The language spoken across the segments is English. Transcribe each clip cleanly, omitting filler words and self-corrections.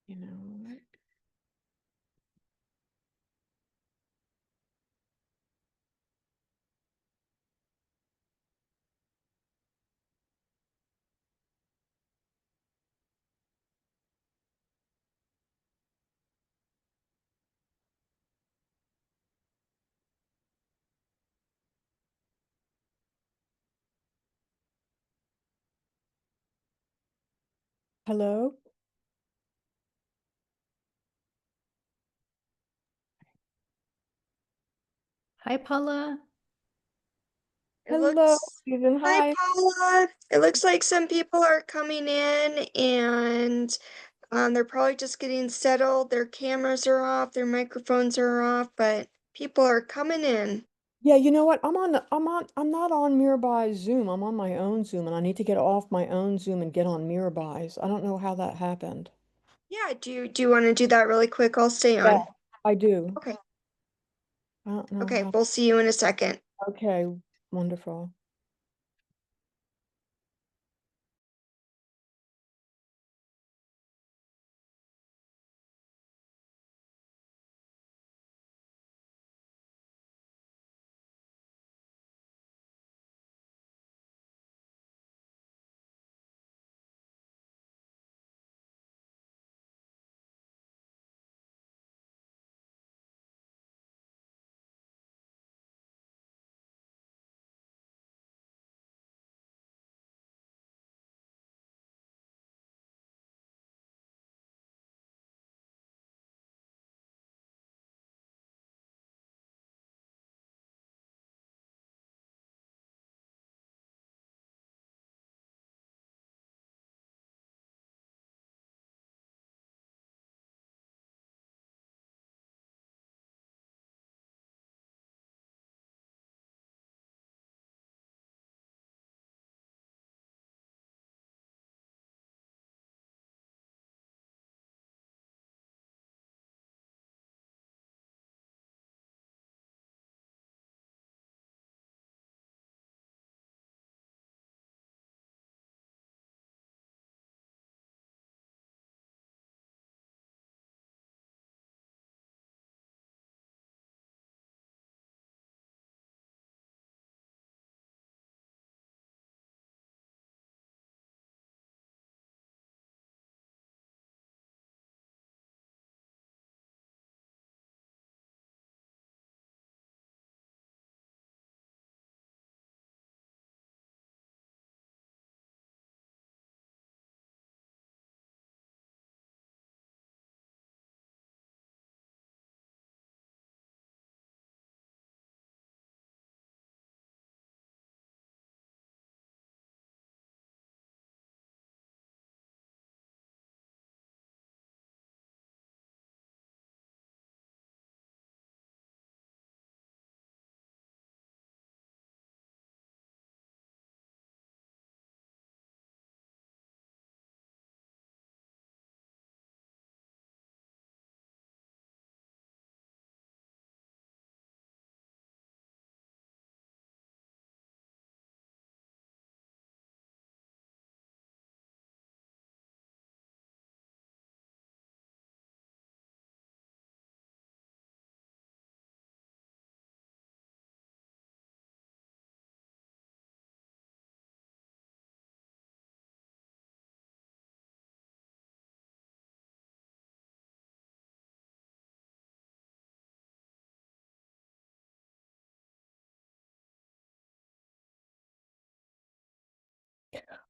You know what? Hello? Hi, Paula. It Hello, looks, Susan. Hi Hi. Paula. It looks like some people are coming in and they're probably just getting settled. Their cameras are off, their microphones are off, but people are coming in. Yeah, you know what? I'm not on Mirabai's Zoom. I'm on my own Zoom and I need to get off my own Zoom and get on Mirabai's. I don't know how that happened. Yeah, do you want to do that really quick? I'll stay Yeah, on. I do. Okay. I don't know Okay, how. we'll see you in a second. Okay, wonderful.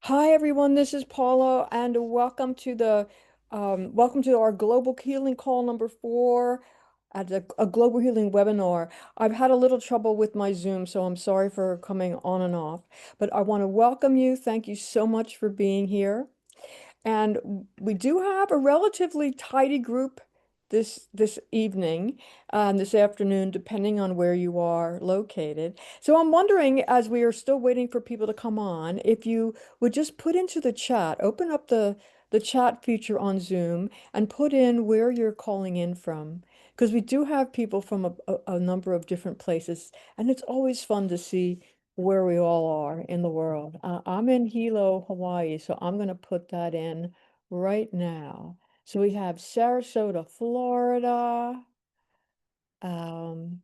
Hi everyone, this is Paula and welcome to our Global Healing Call number 4 at a Global Healing webinar. I've had a little trouble with my Zoom, so I'm sorry for coming on and off, but I want to welcome you. Thank you so much for being here. And we do have a relatively tidy group this evening and this afternoon, depending on where you are located. So I'm wondering, as we are still waiting for people to come on, if you would just put into the chat, open up the chat feature on Zoom and put in where you're calling in from. Because we do have people from a number of different places, and it's always fun to see where we all are in the world. I'm in Hilo, Hawaii, so I'm going to put that in right now. So we have Sarasota, Florida. Um,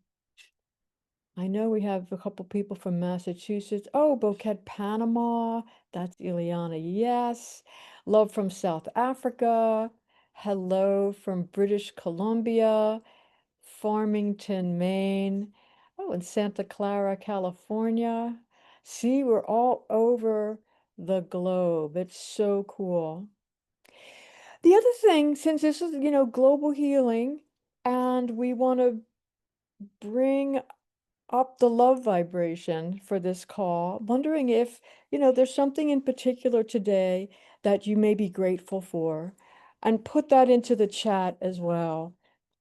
I know we have a couple people from Massachusetts. Oh, Boquete, Panama. That's Ileana. Yes. Love from South Africa. Hello from British Columbia. Farmington, Maine. Oh, and Santa Clara, California. See, we're all over the globe. It's so cool. The other thing, since this is, global healing, and we want to bring up the love vibration for this call, wondering if, there's something in particular today that you may be grateful for, and put that into the chat as well.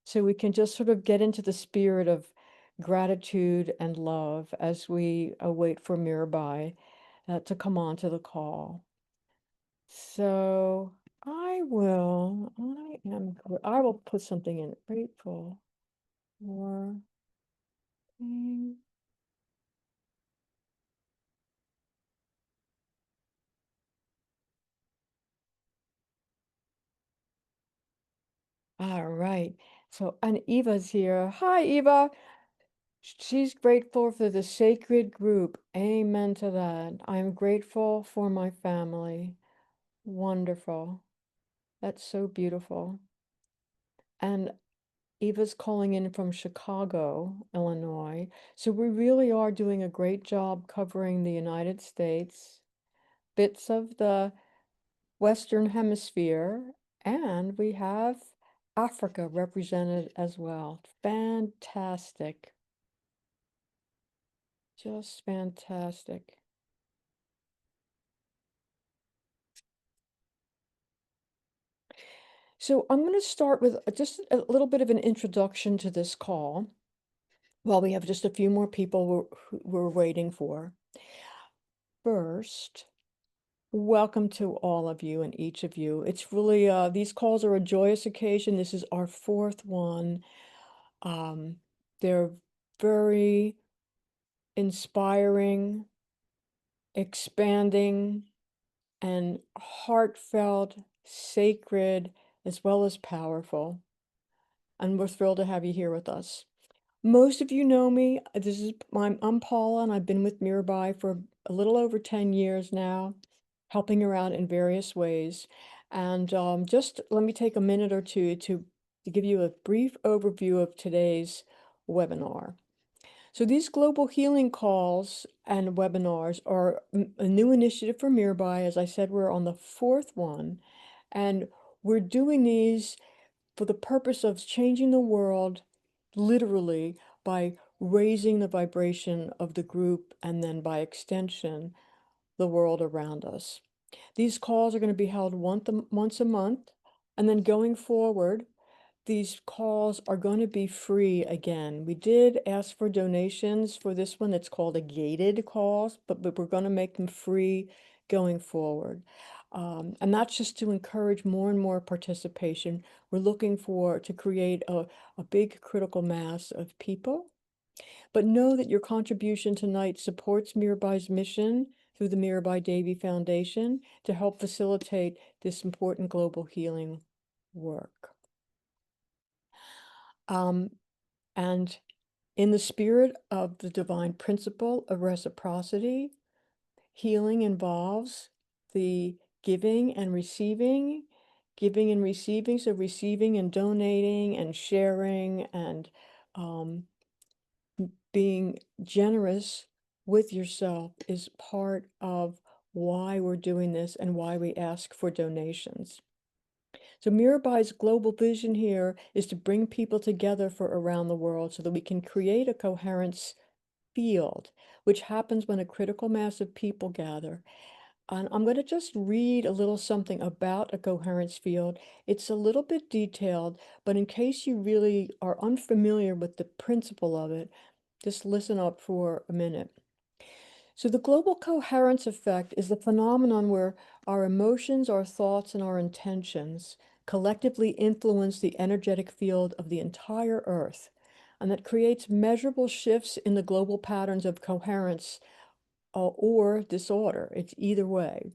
So we can just sort of get into the spirit of gratitude and love as we await for Mirabai to come on to the call. So I will put something in grateful for. All right. So, and Eva's here. Hi, Eva. She's grateful for the sacred group. Amen to that. I'm grateful for my family. Wonderful. That's so beautiful. And Eva's calling in from Chicago, Illinois. So we really are doing a great job covering the United States, bits of the Western Hemisphere, and we have Africa represented as well. Fantastic. Just fantastic. So I'm going to start with just a little bit of an introduction to this call while we have just a few more people we're waiting for. First, welcome to all of you and each of you. It's really, these calls are a joyous occasion. This is our fourth one. They're very inspiring, expanding, and heartfelt, sacred, as well as powerful. And we're thrilled to have you here with us. Most of you know me. I'm Paula, and I've been with Mirabai for a little over 10 years now, helping her out in various ways. And just let me take a minute or two to give you a brief overview of today's webinar. So these global healing calls and webinars are a new initiative for Mirabai. As I said, we're on the fourth one, and we're doing these for the purpose of changing the world literally by raising the vibration of the group and then by extension, the world around us. These calls are going to be held once a month, and then going forward, these calls are going to be free again. We did ask for donations for this one. It's called a gated calls, but we're going to make them free going forward. And that's just to encourage more and more participation. We're looking to create a big critical mass of people. But know that your contribution tonight supports Mirabai's mission through the Mirabai Devi Foundation to help facilitate this important global healing work. And in the spirit of the divine principle of reciprocity, healing involves the giving and receiving, so receiving and donating and sharing and being generous with yourself is part of why we're doing this and why we ask for donations. So Mirabai's global vision here is to bring people together for around the world so that we can create a coherence field, which happens when a critical mass of people gather. And I'm going to just read a little something about a coherence field. It's a little bit detailed, but in case you really are unfamiliar with the principle of it, just listen up for a minute. So the global coherence effect is the phenomenon where our emotions, our thoughts, and our intentions collectively influence the energetic field of the entire Earth, and that creates measurable shifts in the global patterns of coherence or disorder. It's either way.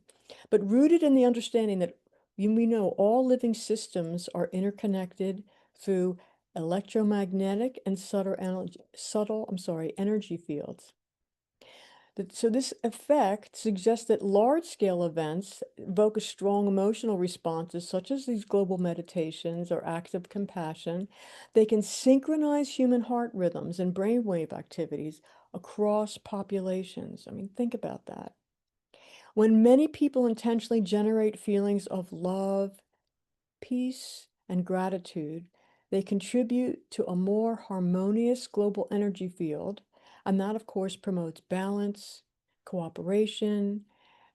But rooted in the understanding that We know all living systems are interconnected through electromagnetic and energy fields. So this effect suggests that large-scale events evoke a strong emotional responses, such as these global meditations or acts of compassion. They can synchronize human heart rhythms and brainwave activities across populations. I mean, think about that. When many people intentionally generate feelings of love, peace, and gratitude, they contribute to a more harmonious global energy field, and that, of course, promotes balance, cooperation,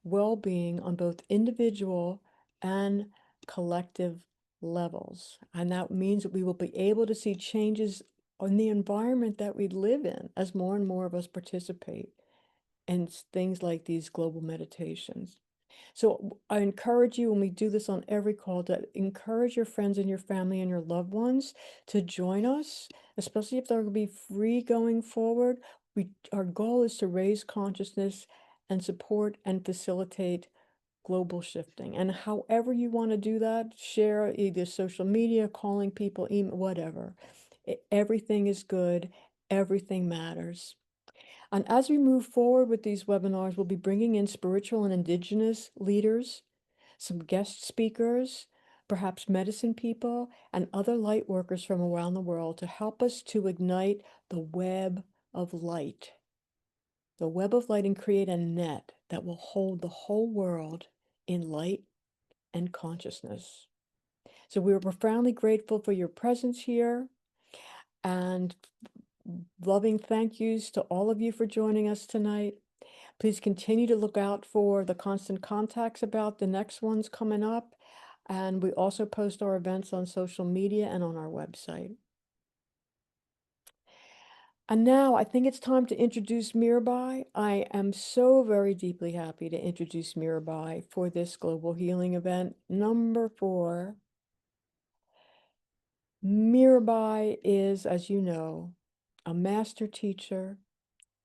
well-being on both individual and collective levels. And that means that we will be able to see changes in the environment that we live in as more and more of us participate in things like these global meditations. So I encourage you when we do this on every call to encourage your friends and your family and your loved ones to join us, especially if they're going to be free going forward. Our goal is to raise consciousness and support and facilitate global shifting. And however you want to do that, share either social media, calling people, email, whatever. Everything is good. Everything matters. And as we move forward with these webinars, we'll be bringing in spiritual and indigenous leaders, some guest speakers, perhaps medicine people, and other light workers from around the world to help us to ignite the web of light. The web of light and create a net that will hold the whole world in light and consciousness. So we are profoundly grateful for your presence here and loving thank yous to all of you for joining us tonight. Please continue to look out for the constant contacts about the next ones coming up. And we also post our events on social media and on our website. And now I think it's time to introduce Mirabai. I am so very deeply happy to introduce Mirabai for this global healing event number 4. Mirabai is, as you know, a master teacher,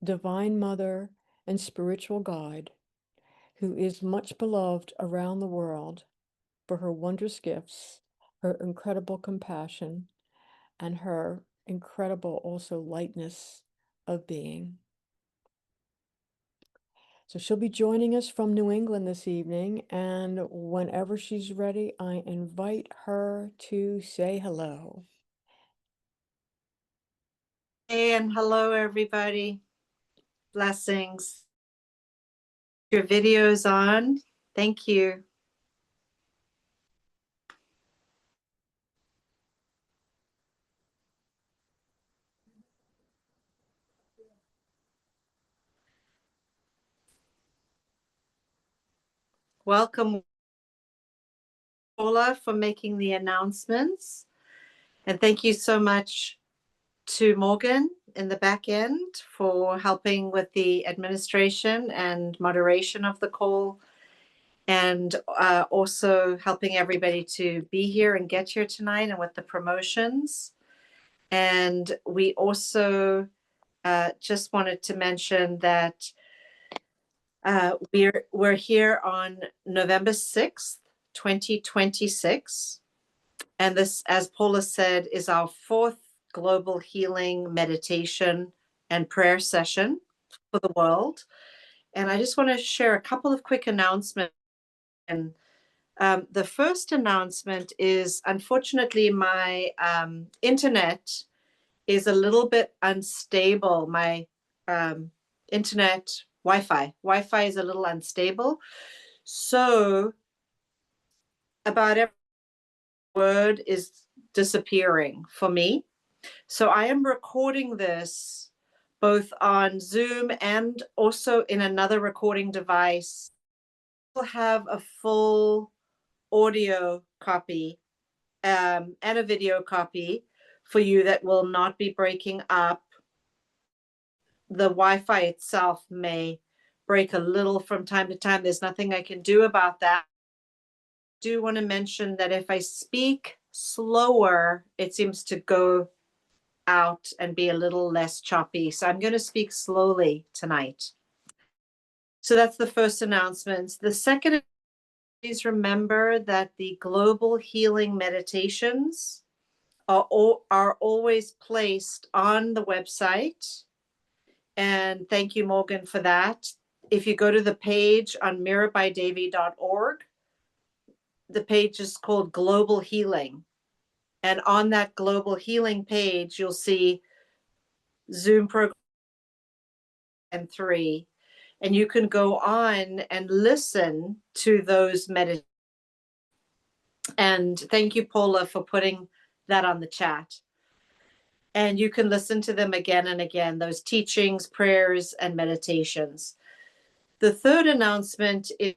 divine mother, and spiritual guide who is much beloved around the world for her wondrous gifts, her incredible compassion, and her incredible also lightness of being. So she'll be joining us from New England this evening, and whenever she's ready, I invite her to say hello. Hey, and hello, everybody. Blessings. Your video's on. Thank you. Welcome, Paula, for making the announcements. And thank you so much to Morgan in the back end for helping with the administration and moderation of the call, and also helping everybody to be here and get here tonight and with the promotions. And we also just wanted to mention that we're here on November 6th, 2026. And this, as Paula said, is our 4th global healing meditation and prayer session for the world. And I just want to share a couple of quick announcements. And the first announcement is, unfortunately, my internet is a little bit unstable. My internet Wi-Fi is a little unstable. So about every word is disappearing for me. So I am recording this both on Zoom and also in another recording device. We'll have a full audio copy and a video copy for you that will not be breaking up. The Wi-Fi itself may break a little from time to time. There's nothing I can do about that. I do want to mention that if I speak slower, it seems to go out and be a little less choppy. So I'm going to speak slowly tonight. So that's the first announcement. The second Please remember that the global healing meditations are always placed on the website. And thank you, Morgan, for that. If you go to the page on mirabaidevi.org, the page is called Global Healing. And on that Global Healing page, you'll see Zoom program and 3. And you can go on and listen to those meditations. And thank you, Paula, for putting that on the chat. And you can listen to them again and again, those teachings, prayers, and meditations. The third announcement is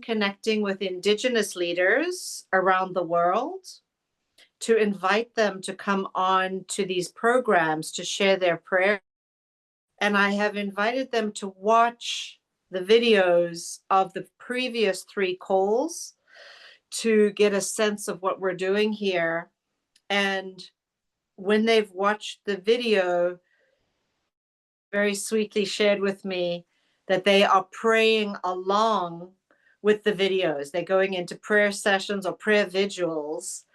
connecting with Indigenous leaders around the world to invite them to come on to these programs to share their prayers. And I have invited them to watch the videos of the previous 3 calls to get a sense of what we're doing here. And when they've watched the video, very sweetly shared with me that they are praying along with the videos. They're going into prayer sessions or prayer vigils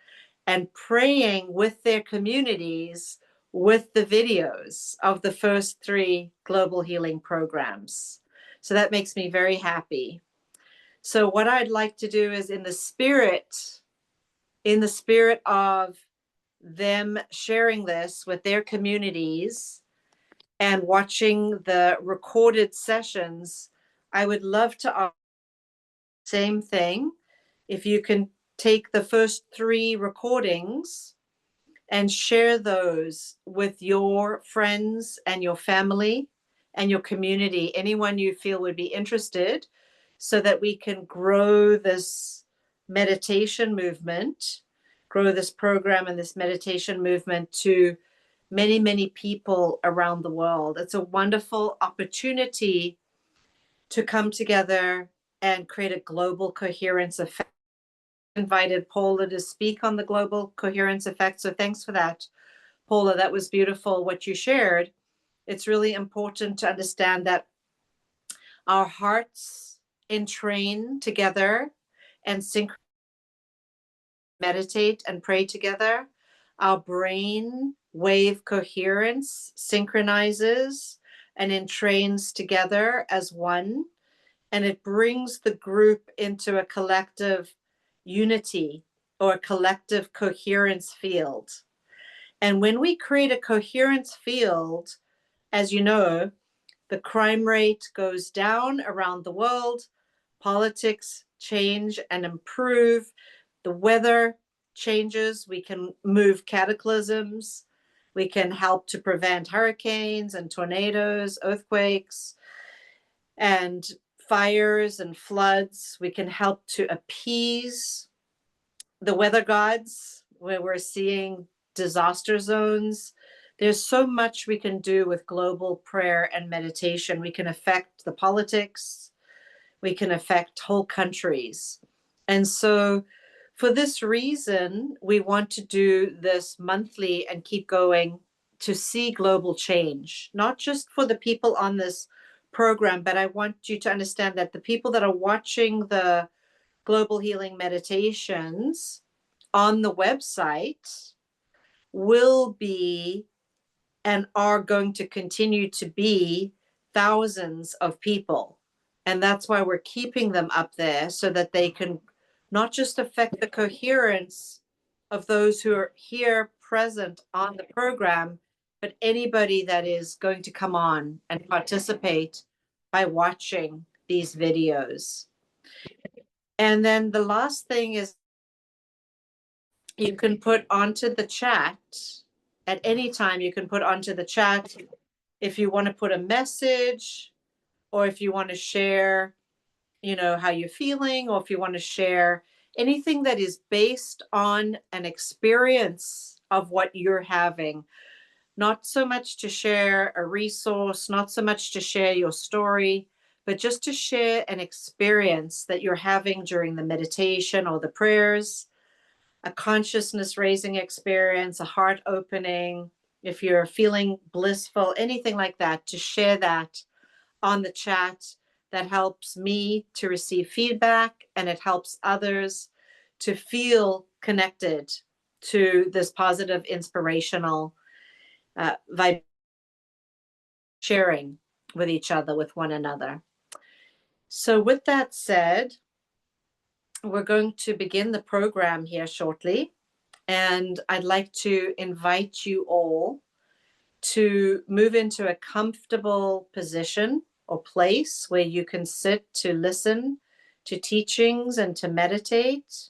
and praying with their communities with the videos of the first 3 global healing programs. So that makes me very happy. So what I'd like to do is in the spirit of them sharing this with their communities and watching the recorded sessions, I would love to same thing. If you can take the first 3 recordings and share those with your friends and your family and your community, anyone you feel would be interested, so that we can grow this meditation movement, grow this program and this meditation movement to many, many people around the world. It's a wonderful opportunity to come together and create a global coherence effect. Invited Paula to speak on the global coherence effect. So thanks for that, Paula. That was beautiful what you shared. It's really important to understand that our hearts entrain together and meditate and pray together. Our brain wave coherence synchronizes and entrains together as one, and it brings the group into a collective unity or a collective coherence field. And when we create a coherence field, as you know, the crime rate goes down around the world, politics change and improve, the weather changes, we can move cataclysms, we can help to prevent hurricanes and tornadoes, earthquakes, and fires and floods. We can help to appease the weather gods where we're seeing disaster zones. There's so much we can do with global prayer and meditation. We can affect the politics. We can affect whole countries. And so for this reason, we want to do this monthly and keep going to see global change, not just for the people on this program, but I want you to understand that the people that are watching the global healing meditations on the website will be and are going to continue to be thousands of people. And that's why we're keeping them up there, so that they can not just affect the coherence of those who are here present on the program, but anybody that is going to come on and participate by watching these videos. And then the last thing is you can put onto the chat at any time. You can put onto the chat if you want to put a message, or if you want to share, how you're feeling, or if you want to share anything that is based on an experience of what you're having. Not so much to share a resource, not so much to share your story, but just to share an experience that you're having during the meditation or the prayers, a consciousness raising experience, a heart opening, if you're feeling blissful, anything like that, to share that on the chat that helps me to receive feedback, and it helps others to feel connected to this positive, inspirational vibe sharing with each other, with one another. So with that said, we're going to begin the program here shortly, and I'd like to invite you all to move into a comfortable position or place where you can sit to listen to teachings and to meditate.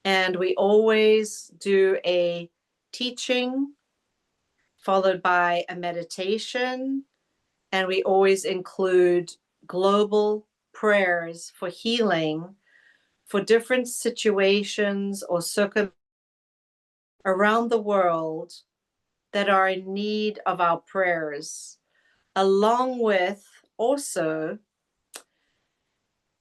And we always do a teaching followed by a meditation, and we always include global prayers for healing for different situations or circumstances around the world that are in need of our prayers, along with also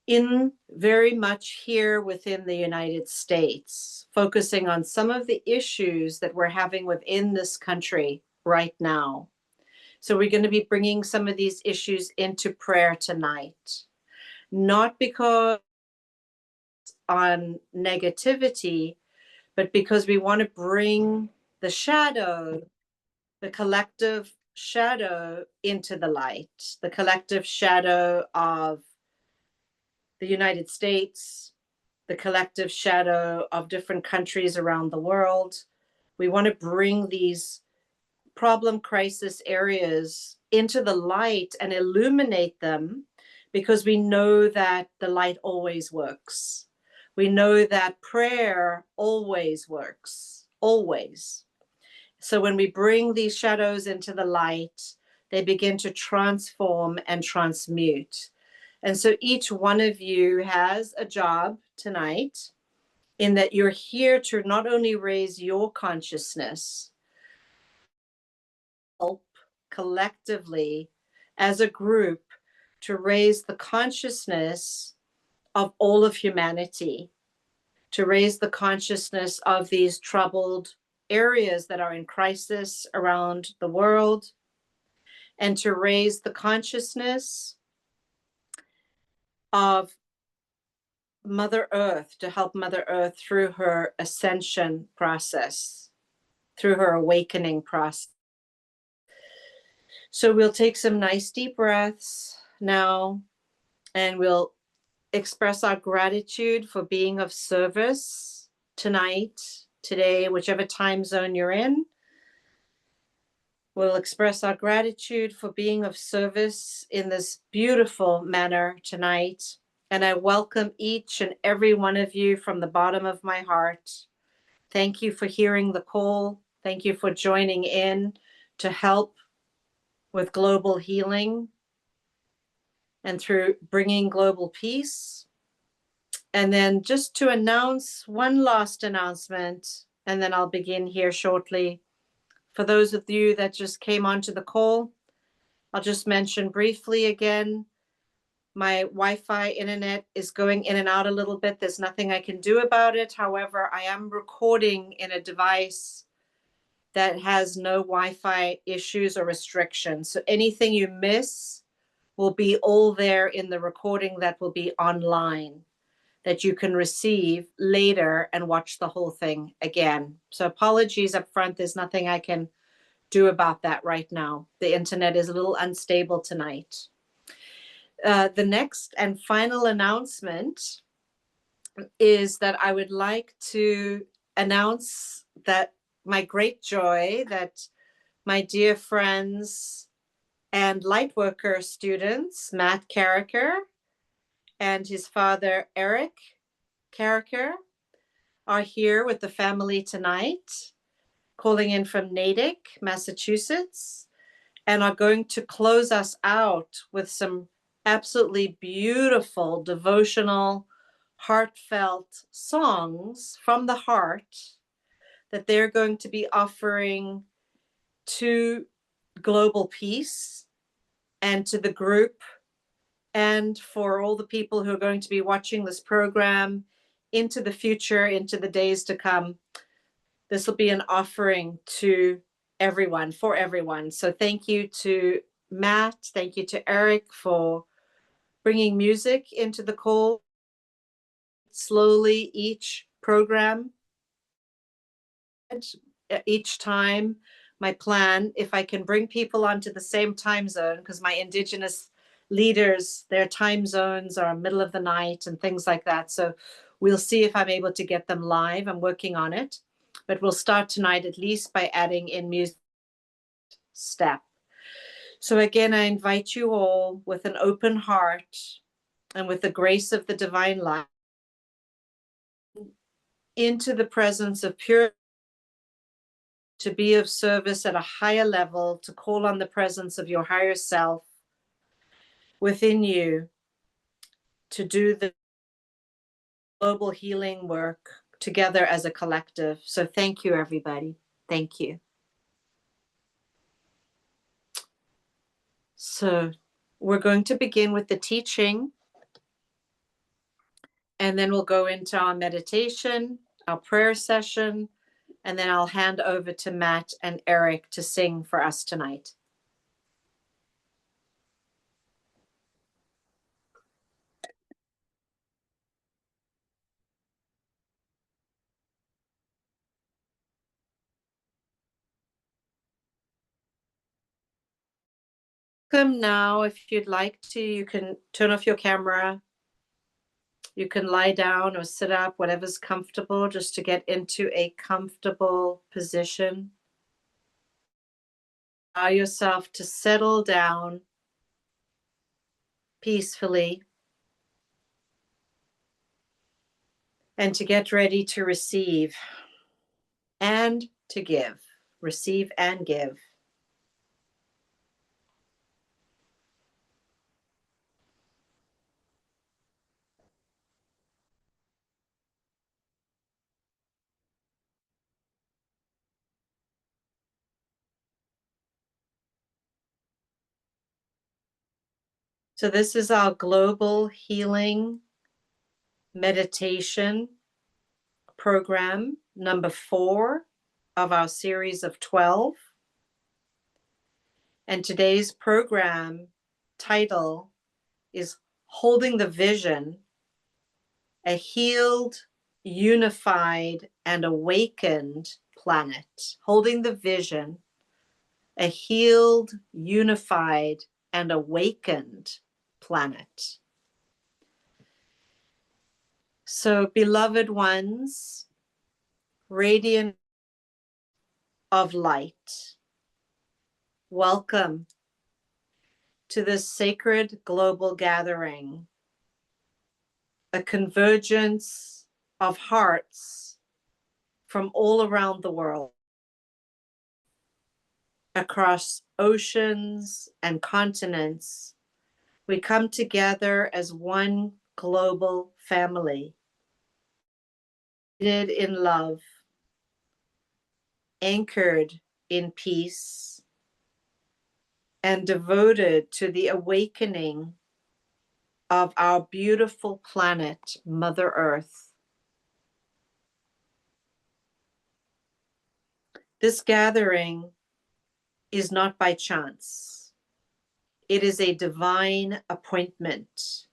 in very much here within the United States, focusing on some of the issues that we're having within this country right now. So we're going to be bringing some of these issues into prayer tonight, not because on negativity, but because we want to bring the shadow, the collective shadow into the light, the collective shadow of the United States, the collective shadow of different countries around the world. We want to bring these problem crisis areas into the light and illuminate them, because we know that the light always works. We know that prayer always works, always. So when we bring these shadows into the light, they begin to transform and transmute. And so each one of you has a job tonight, in that you're here to not only raise your consciousness, help collectively as a group to raise the consciousness of all of humanity, to raise the consciousness of these troubled areas that are in crisis around the world, and to raise the consciousness of Mother Earth, to help Mother Earth through her ascension process, through her awakening process. So we'll take some nice deep breaths now, and we'll express our gratitude for being of service tonight, today, whichever time zone you're in. We'll express our gratitude for being of service in this beautiful manner tonight. And I welcome each and every one of you from the bottom of my heart. Thank you for hearing the call. Thank you for joining in to help with global healing and through bringing global peace. And then just to announce one last announcement, and then I'll begin here shortly. For those of you that just came onto the call, I'll just mention briefly again, my Wi-Fi internet is going in and out a little bit. There's nothing I can do about it. However, I am recording in a device that has no Wi-Fi issues or restrictions. So anything you miss will be all there in the recording that will be online, that you can receive later and watch the whole thing again. So apologies up front. There's nothing I can do about that right now. The internet is a little unstable tonight. The next and final announcement is that I would like to announce that my great joy that my dear friends and Lightworker students, Matt Carricker and his father, Eric Carricker, are here with the family tonight, calling in from Natick, Massachusetts, and are going to close us out with some absolutely beautiful, devotional, heartfelt songs from the heart that they're going to be offering to global peace and to the group, and for all the people who are going to be watching this program into the future, into the days to come. This will be an offering to everyone, for everyone. So thank you to Matt, thank you to Eric for bringing music into the call slowly each program, each time. My plan, if I can bring people onto the same time zone, because my Indigenous leaders, their time zones are middle of the night and things like that. So we'll see if I'm able to get them live. I'm working on it, but we'll start tonight at least by adding in music step. So again, I invite you all with an open heart and with the grace of the divine light into the presence of pure, to be of service at a higher level, to call on the presence of your higher self within you, to do the global healing work together as a collective. So thank you, everybody. Thank you. So we're going to begin with the teaching, and then we'll go into our meditation, our prayer session, and then I'll hand over to Matt and Eric to sing for us tonight. Welcome now. If you'd like to, you can turn off your camera. You can lie down or sit up, whatever's comfortable, just to get into a comfortable position. Allow yourself to settle down peacefully and to get ready to receive and to give. Receive and give. So this is our global healing meditation program, number 4 of our series of 12. And today's program title is Holding the Vision, a Healed, Unified, and Awakened Planet. Holding the Vision, a Healed, Unified, and Awakened Planet. So, beloved ones, radiant of light, welcome to this sacred global gathering, a convergence of hearts from all around the world, across oceans and continents. We come together as one global family, united in love, anchored in peace, and devoted to the awakening of our beautiful planet, Mother Earth. This gathering is not by chance. It is a divine appointment,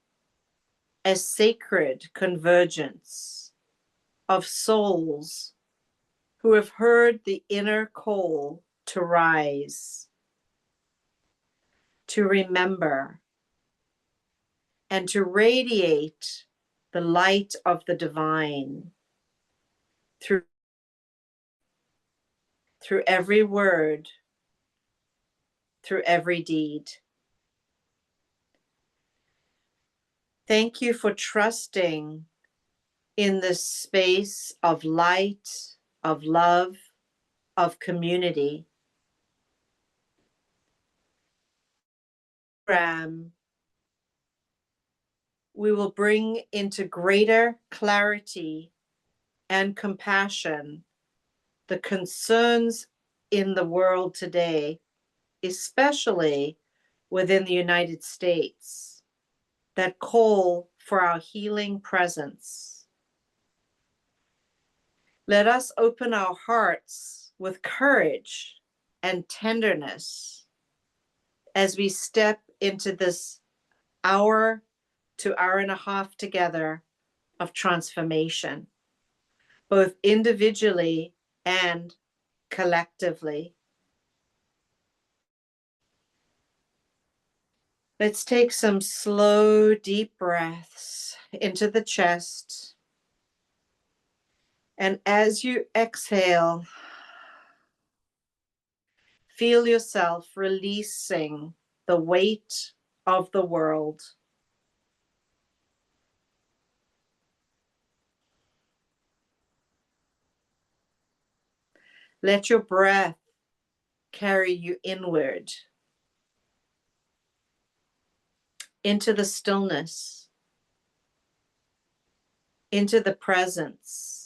a sacred convergence of souls who have heard the inner call to rise, to remember, and to radiate the light of the divine through every word, through every deed. Thank you for trusting in this space of light, of love, of community. We will bring into greater clarity and compassion the concerns in the world today, especially within the United States, that call for our healing presence. Let us open our hearts with courage and tenderness as we step into this hour to hour and a half together of transformation, both individually and collectively. Let's take some slow, deep breaths into the chest. And as you exhale, feel yourself releasing the weight of the world. Let your breath carry you inward into the stillness, into the presence.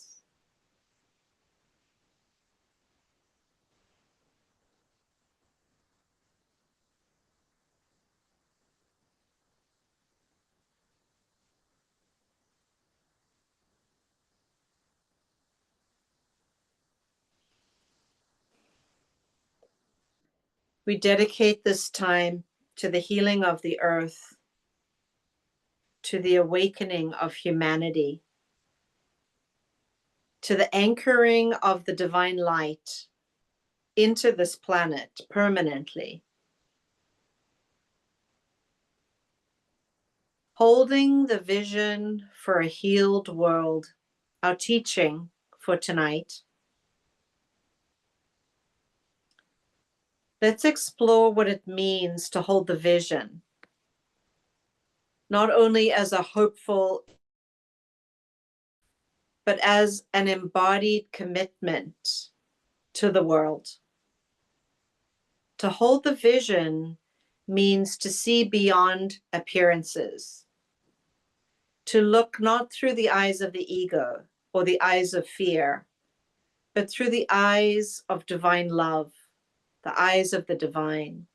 We dedicate this time to the healing of the earth, to the awakening of humanity, to the anchoring of the divine light into this planet permanently. Holding the vision for a healed world, our teaching for tonight. Let's explore what it means to hold the vision, not only as a hopeful, but as an embodied commitment to the world. To hold the vision means to see beyond appearances, to look not through the eyes of the ego or the eyes of fear, but through the eyes of divine love, the eyes of the divine.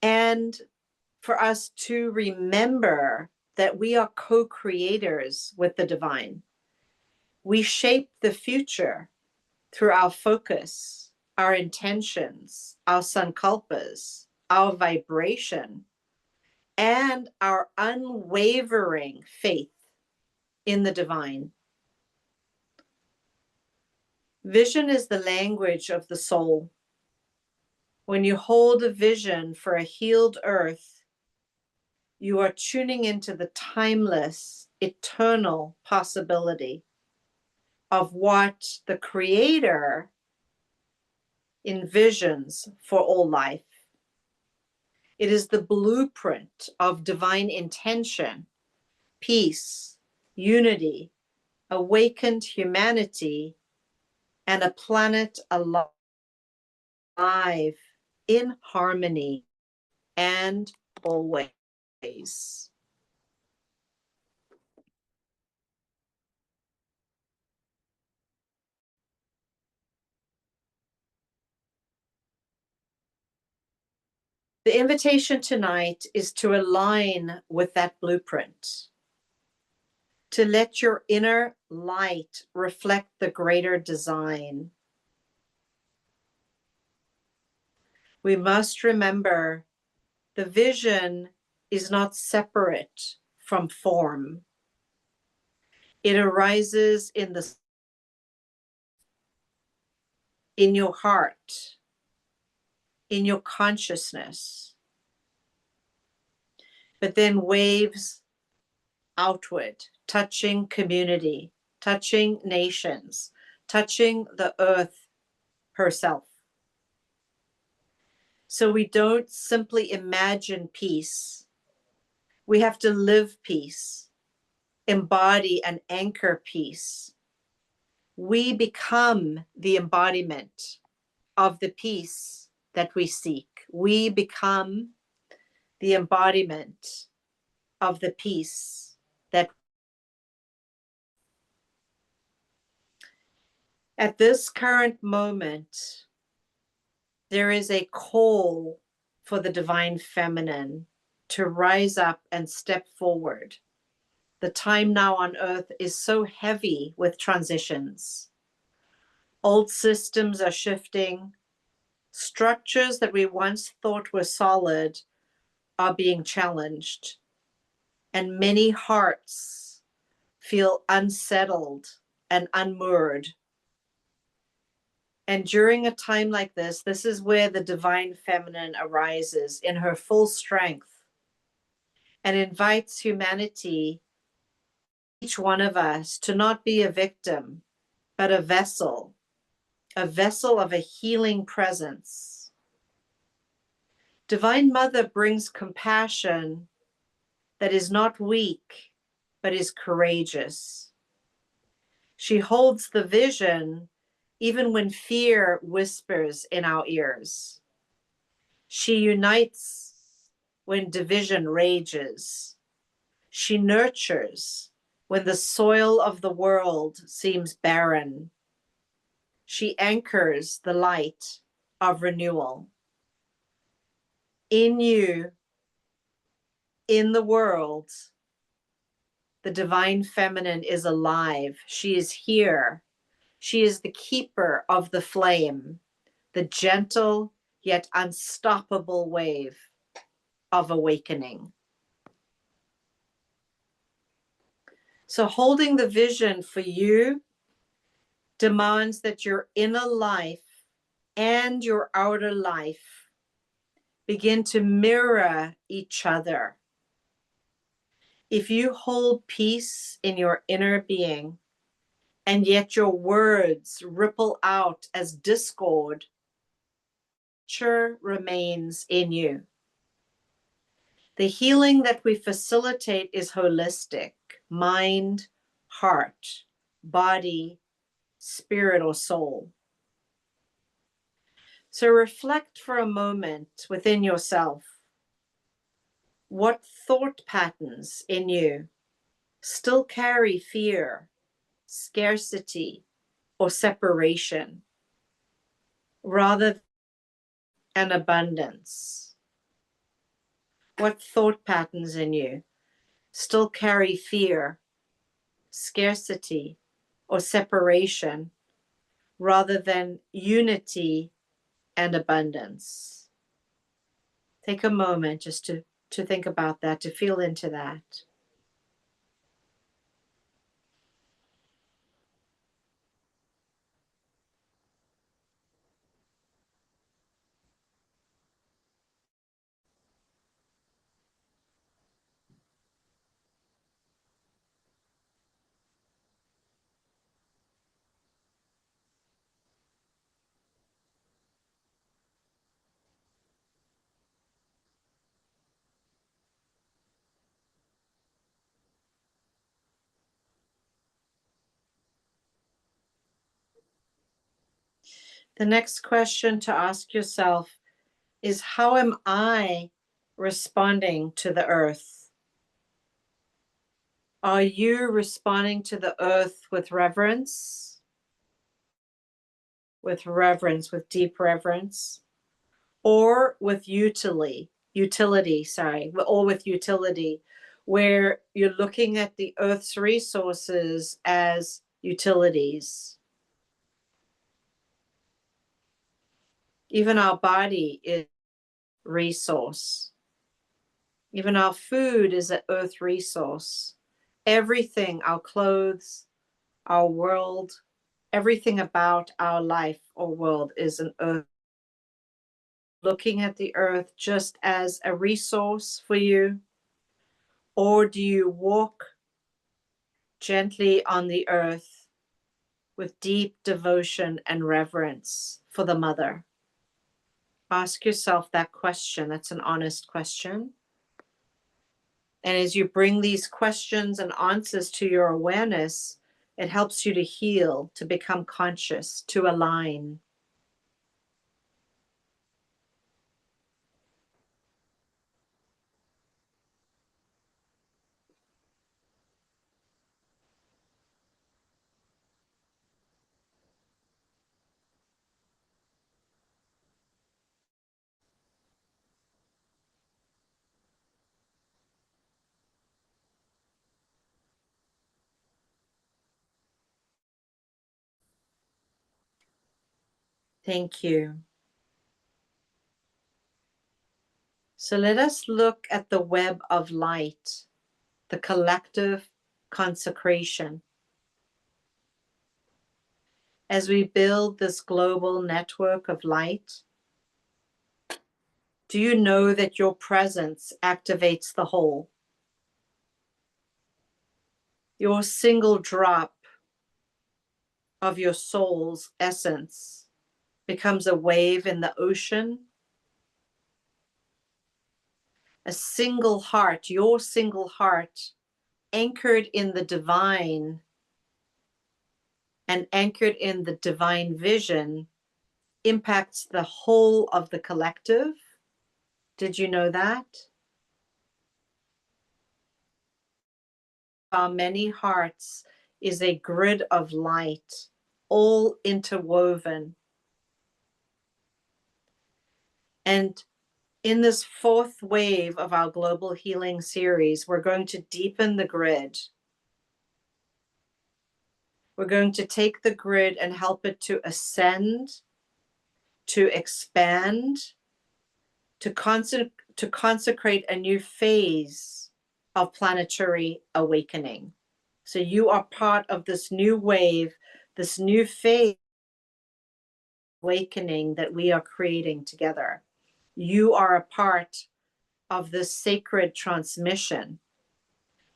And for us to remember that we are co-creators with the divine. We shape the future through our focus, our intentions, our sankalpas, our vibration, and our unwavering faith in the divine. Vision is the language of the soul. When you hold a vision for a healed earth, you are tuning into the timeless, eternal possibility of what the Creator envisions for all life. It is the blueprint of divine intention, peace, unity, awakened humanity, and a planet alive in harmony and always. The invitation tonight is to align with that blueprint, to let your inner light reflect the greater design. We must remember the vision is not separate from form. It arises in your heart, in your consciousness, but then waves outward, touching community, touching nations, touching the earth herself. So we don't simply imagine peace. We have to live peace, embody and anchor peace. We become the embodiment of the peace that we seek. We become the embodiment of the peace that at this current moment, there is a call for the divine feminine to rise up and step forward. The time now on earth is so heavy with transitions. Old systems are shifting. Structures that we once thought were solid are being challenged. and many hearts feel unsettled and unmoored. And during a time like this is where the divine feminine arises in her full strength and invites humanity, each one of us, to not be a victim, but a vessel of a healing presence. Divine Mother brings compassion that is not weak, but is courageous. She holds the vision even when fear whispers in our ears. She unites when division rages. She nurtures when the soil of the world seems barren. She anchors the light of renewal. In you, in the world, the divine feminine is alive. She is here. She is the keeper of the flame, the gentle yet unstoppable wave of awakening. So holding the vision for you demands that your inner life and your outer life begin to mirror each other. If you hold peace in your inner being, and yet your words ripple out as discord, nature remains in you. The healing that we facilitate is holistic: mind, heart, body, spirit, or soul. So reflect for a moment within yourself. What thought patterns in you still carry fear, scarcity, or separation, rather than abundance? What thought patterns in you still carry fear, scarcity, or separation, rather than unity and abundance? Take a moment just to think about that, to feel into that. The next question to ask yourself is, how am I responding to the earth? Are you responding to the earth with reverence? With deep reverence, or with utility, or with utility, where you're looking at the earth's resources as utilities. Even our body is a resource. Even our food is an earth resource. Everything, our clothes, our world, everything about our life or world is an earth. Looking at the earth just as a resource for you? Or do you walk gently on the earth with deep devotion and reverence for the mother? Ask yourself that question. That's an honest question. And as you bring these questions and answers to your awareness, it helps you to heal, to become conscious, to align. Thank you. So let us look at the web of light the collective consecration. As we build this global network of light, do you know that your presence activates the whole? Your single drop of your soul's essence becomes a wave in the ocean. A single heart, your single heart, anchored in the divine and anchored in the divine vision, impacts the whole of the collective. Did you know that? Our many hearts is a grid of light, all interwoven. And in this fourth wave of our global healing series, we're going to deepen the grid. We're going to take the grid and help it to ascend, to expand, to consecrate a new phase of planetary awakening. So you are part of this new wave, this new phase awakening that we are creating together. You are a part of this sacred transmission.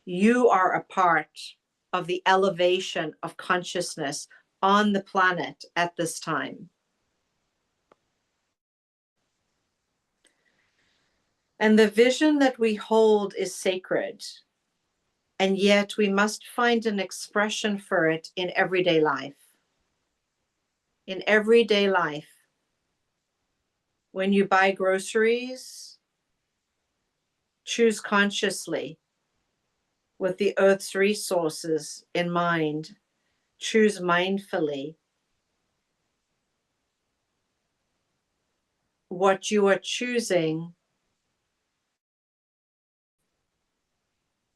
You are a part of the elevation of consciousness on the planet at this time. And the vision that we hold is sacred, and yet we must find an expression for it in everyday life. In everyday life, when you buy groceries, choose consciously with the earth's resources in mind. Choose mindfully what you are choosing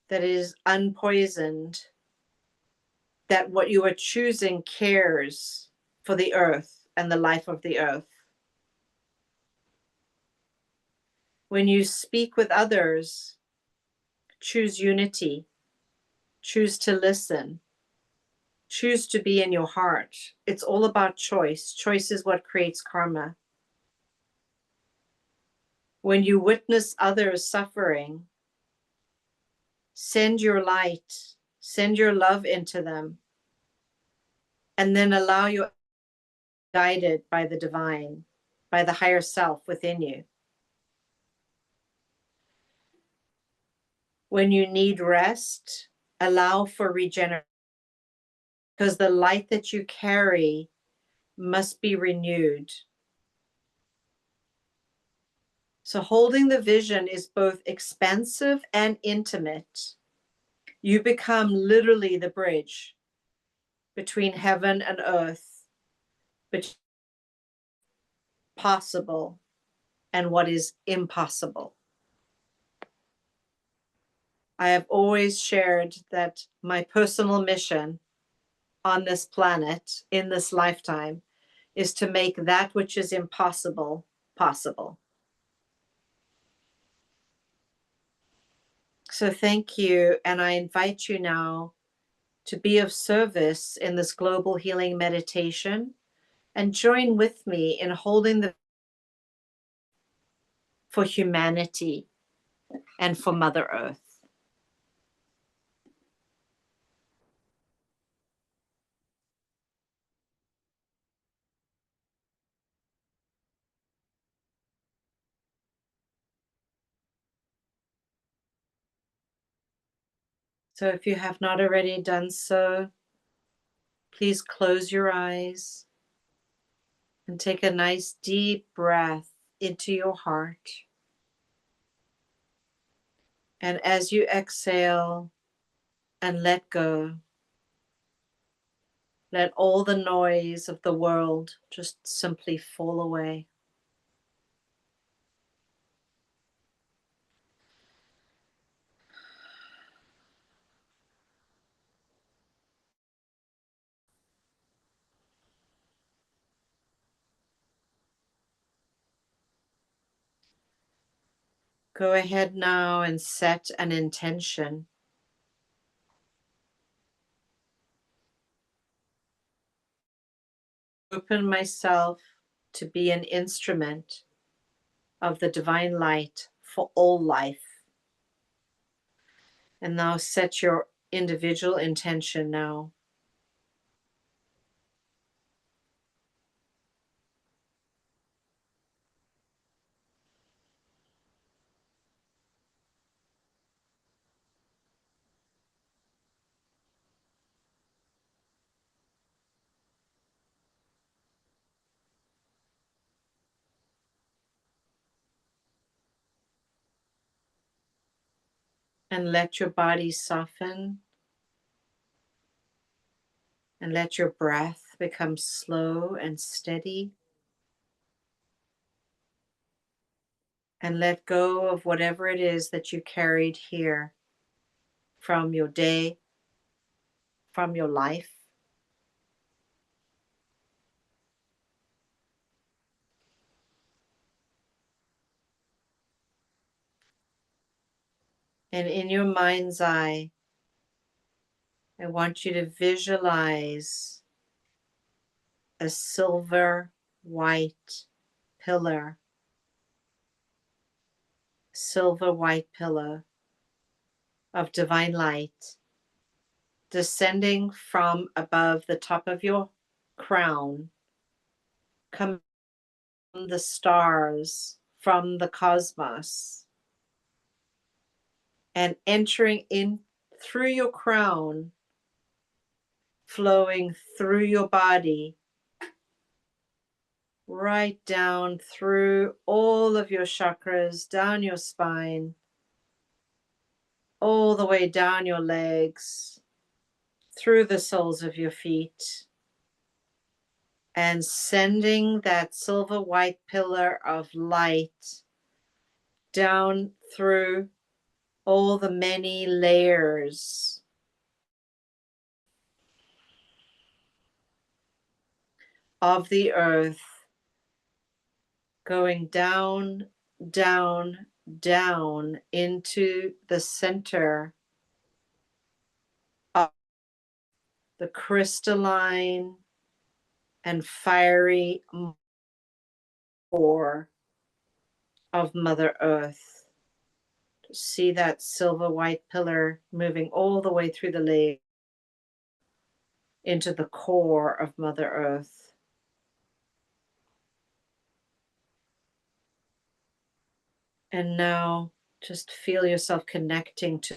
that is unpoisoned, that what you are choosing cares for the earth and the life of the earth. When you speak with others, choose unity, choose to listen, choose to be in your heart. It's all about choice. Choice is what creates karma. When you witness others suffering, send your light, send your love into them, and then allow you guided by the divine, by the higher self within you. When you need rest, allow for regeneration, because the light that you carry must be renewed. So holding the vision is both expansive and intimate. You become literally the bridge between heaven and earth, between possible and what is impossible. I have always shared that my personal mission on this planet, in this lifetime, is to make that which is impossible possible. So thank you, and I invite you now to be of service in this global healing meditation and join with me in holding the for humanity and for Mother Earth. So if you have not already done so, please close your eyes and take a nice deep breath into your heart. And as you exhale and let go, let all the noise of the world just simply fall away. Go ahead now and set an intention. open myself to be an instrument of the divine light for all life. And now set your individual intention now. And let your body soften. And let your breath become slow and steady. And let go of whatever it is that you carried here from your day, from your life. And in your mind's eye, I want you to visualize a silver white pillar, silver white pillar of divine light descending from above the top of your crown, coming from the stars, from the cosmos, and entering in through your crown, flowing through your body, right down through all of your chakras, down your spine, all the way down your legs, through the soles of your feet, and sending that silver white pillar of light down through all the many layers of the earth, going down, down, down into the center of the crystalline and fiery core of Mother Earth. See that silver white pillar moving all the way through the leg into the core of Mother Earth. And now just feel yourself connecting to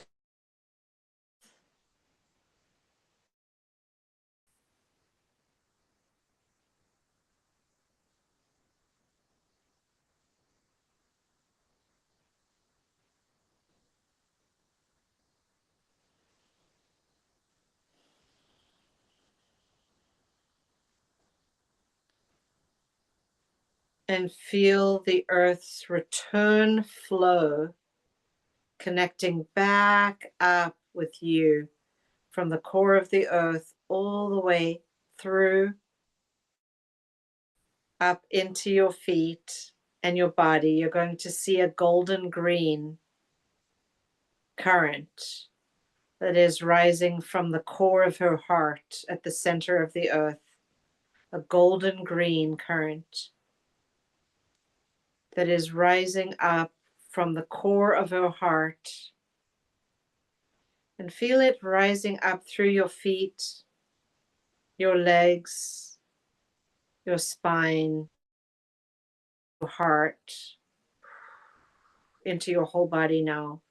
and feel the earth's return flow connecting back up with you from the core of the earth all the way through up into your feet and your body. You're going to see a golden green current that is rising from the core of her heart at the center of the earth. A golden green current that is rising up from the core of her heart. And feel it rising up through your feet, your legs, your spine, your heart, into your whole body now.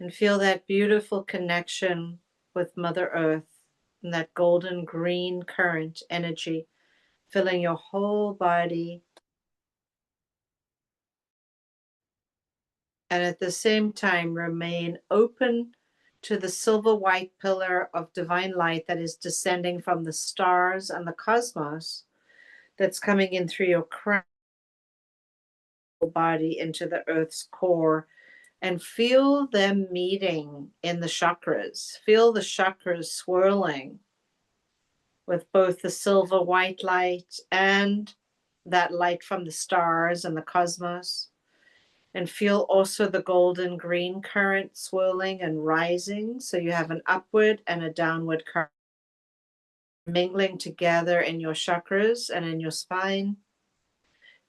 And feel that beautiful connection with Mother Earth and that golden green current energy filling your whole body. And at the same time, remain open to the silver white pillar of divine light that is descending from the stars and the cosmos, that's coming in through your crown body into the earth's core, and feel them meeting in the chakras. Feel the chakras swirling with both the silver white light and that light from the stars and the cosmos. And feel also the golden green current swirling and rising. So you have an upward and a downward current mingling together in your chakras and in your spine.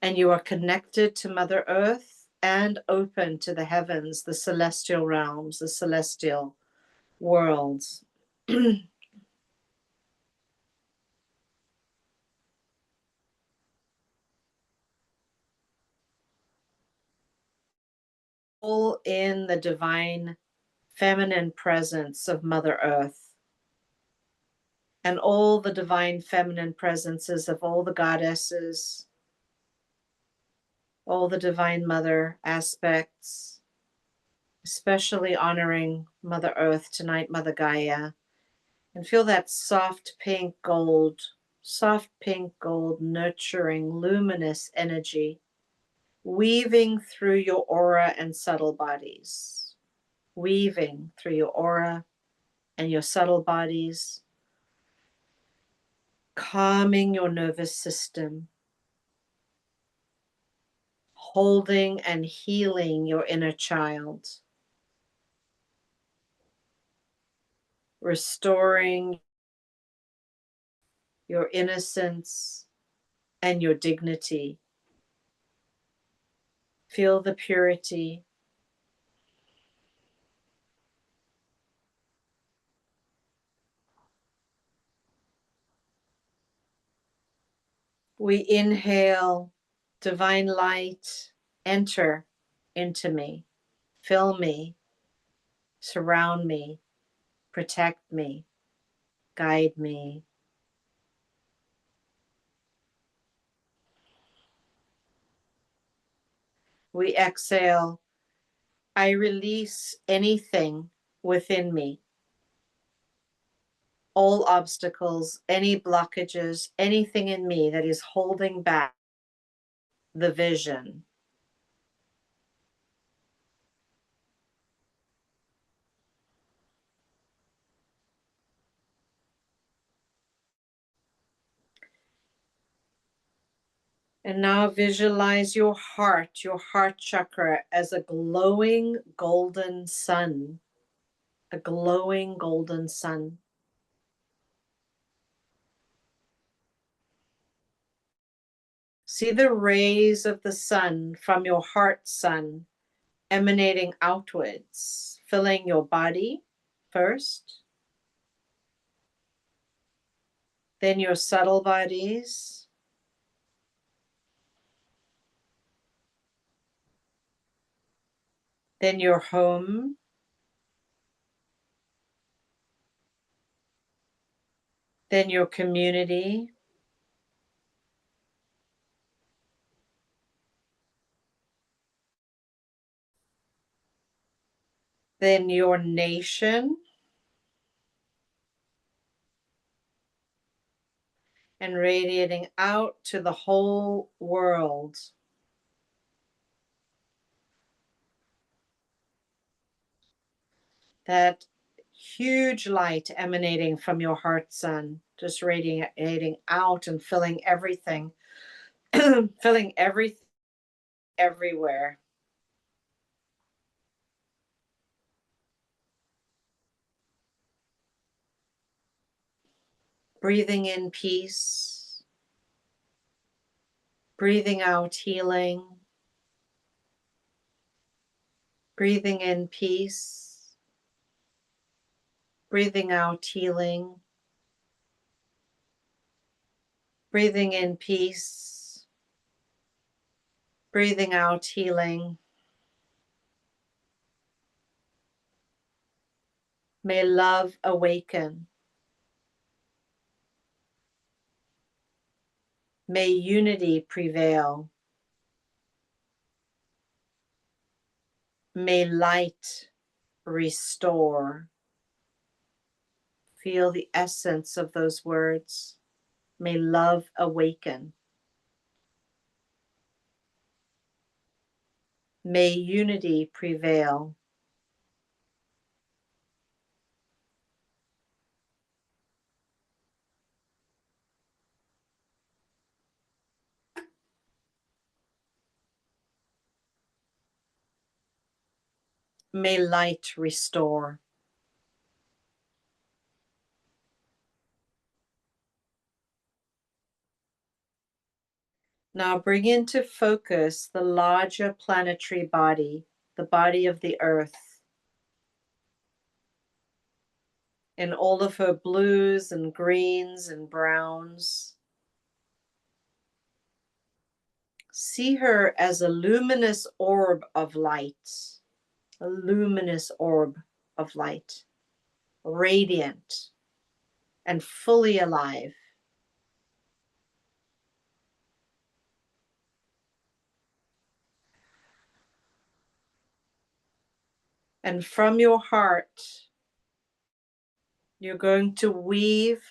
And you are connected to Mother Earth and open to the heavens, the celestial realms, the celestial worlds. All in the divine feminine presence of Mother Earth and all the divine feminine presences of all the goddesses, all the divine mother aspects, especially honoring Mother Earth tonight, Mother Gaia, and feel that soft pink gold, nurturing, luminous energy weaving through your aura and subtle bodies, weaving through your aura and your subtle bodies, calming your nervous system, holding and healing your inner child, restoring your innocence and your dignity. Feel the purity. We inhale divine light, enter into me, fill me, surround me, protect me, guide me. We exhale. I release anything within me, all obstacles, any blockages, anything in me that is holding back the vision. And now visualize your heart chakra, as a glowing golden sun, a glowing golden sun. See the rays of the sun from your heart sun emanating outwards, filling your body first, then your subtle bodies, then your home, then your community, then your nation, and radiating out to the whole world. That huge light emanating from your heart sun, just radiating out and filling everything, filling everything everywhere. Breathing in peace, breathing out healing, breathing in peace, breathing out healing, breathing in peace, breathing out healing. May love awaken. May unity prevail. May light restore. Feel the essence of those words. May love awaken. May unity prevail. May light restore. Now bring into focus the larger planetary body, the body of the earth, in all of her blues and greens and browns. See her as a luminous orb of light, a luminous orb of light, radiant and fully alive. And from your heart, you're going to weave,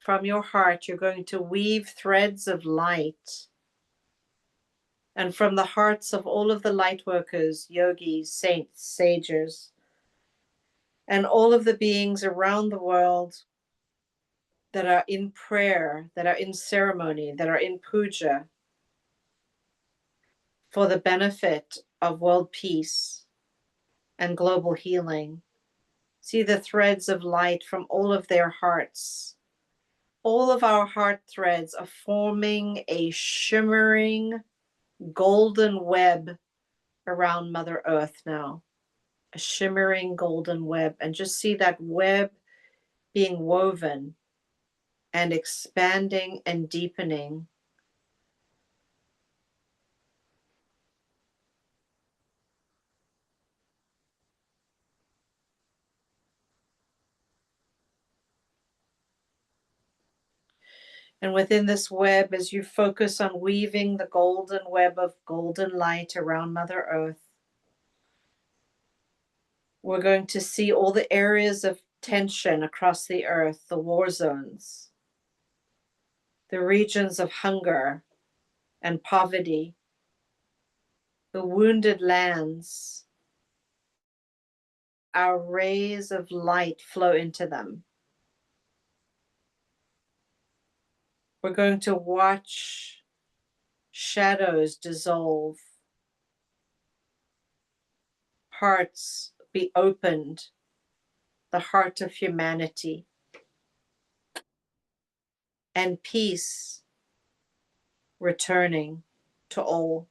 from your heart, you're going to weave threads of light. And from the hearts of all of the light workers, yogis, saints, sages, and all of the beings around the world that are in prayer, that are in ceremony, that are in puja, for the benefit of world peace and global healing. See the threads of light from all of their hearts. All of our heart threads are forming a shimmering golden web around Mother Earth now. A shimmering golden web. And just see that web being woven and expanding and deepening. And within this web, as you focus on weaving the golden web of golden light around Mother Earth, we're going to see all the areas of tension across the earth, the war zones, the regions of hunger and poverty, the wounded lands. Our rays of light flow into them. We're going to watch shadows dissolve, hearts be opened, the heart of humanity, and peace returning to all.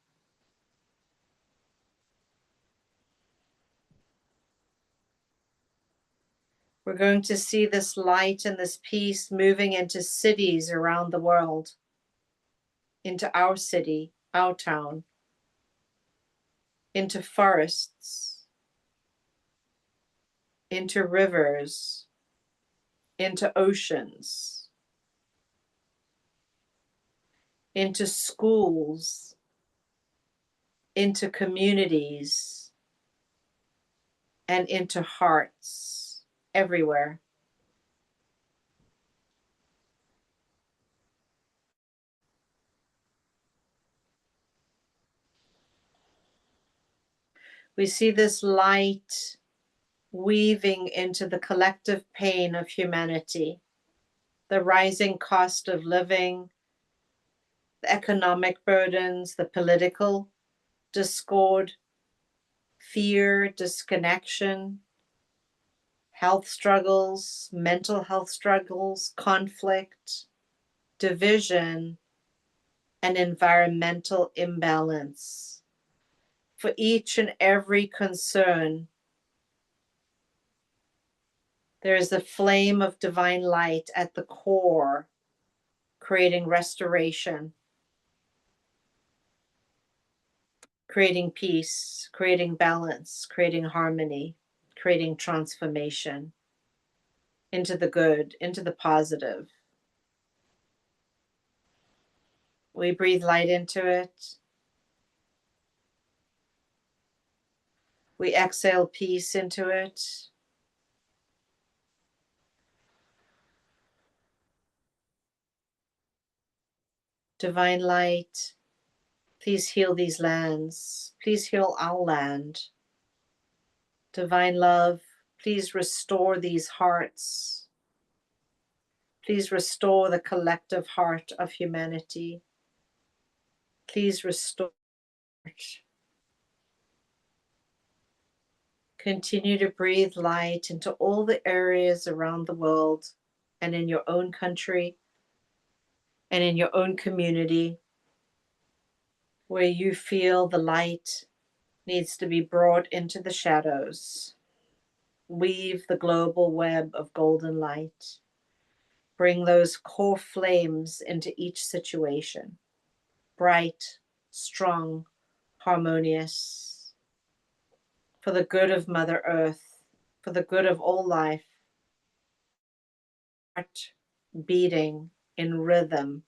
We're going to see this light and this peace moving into cities around the world, into our city, our town, into forests, into rivers, into oceans, into schools, into communities, and into hearts everywhere. We see this light weaving into the collective pain of humanity, the rising cost of living, the economic burdens, the political discord, fear, disconnection, health struggles, mental health struggles, conflict, division, and environmental imbalance. For each and every concern, there is the flame of divine light at the core, creating restoration, creating peace, creating balance, creating harmony, creating transformation into the good, into the positive. We breathe light into it. We exhale peace into it. Divine light, please heal these lands. Please heal our land. Divine love, please restore these hearts. Please restore the collective heart of humanity. Please restore. Continue to breathe light into all the areas around the world and in your own country and in your own community where you feel the light needs to be brought into the shadows. Weave the global web of golden light. Bring those core flames into each situation. Bright, strong, harmonious. For the good of Mother Earth, for the good of all life. Heart beating in rhythm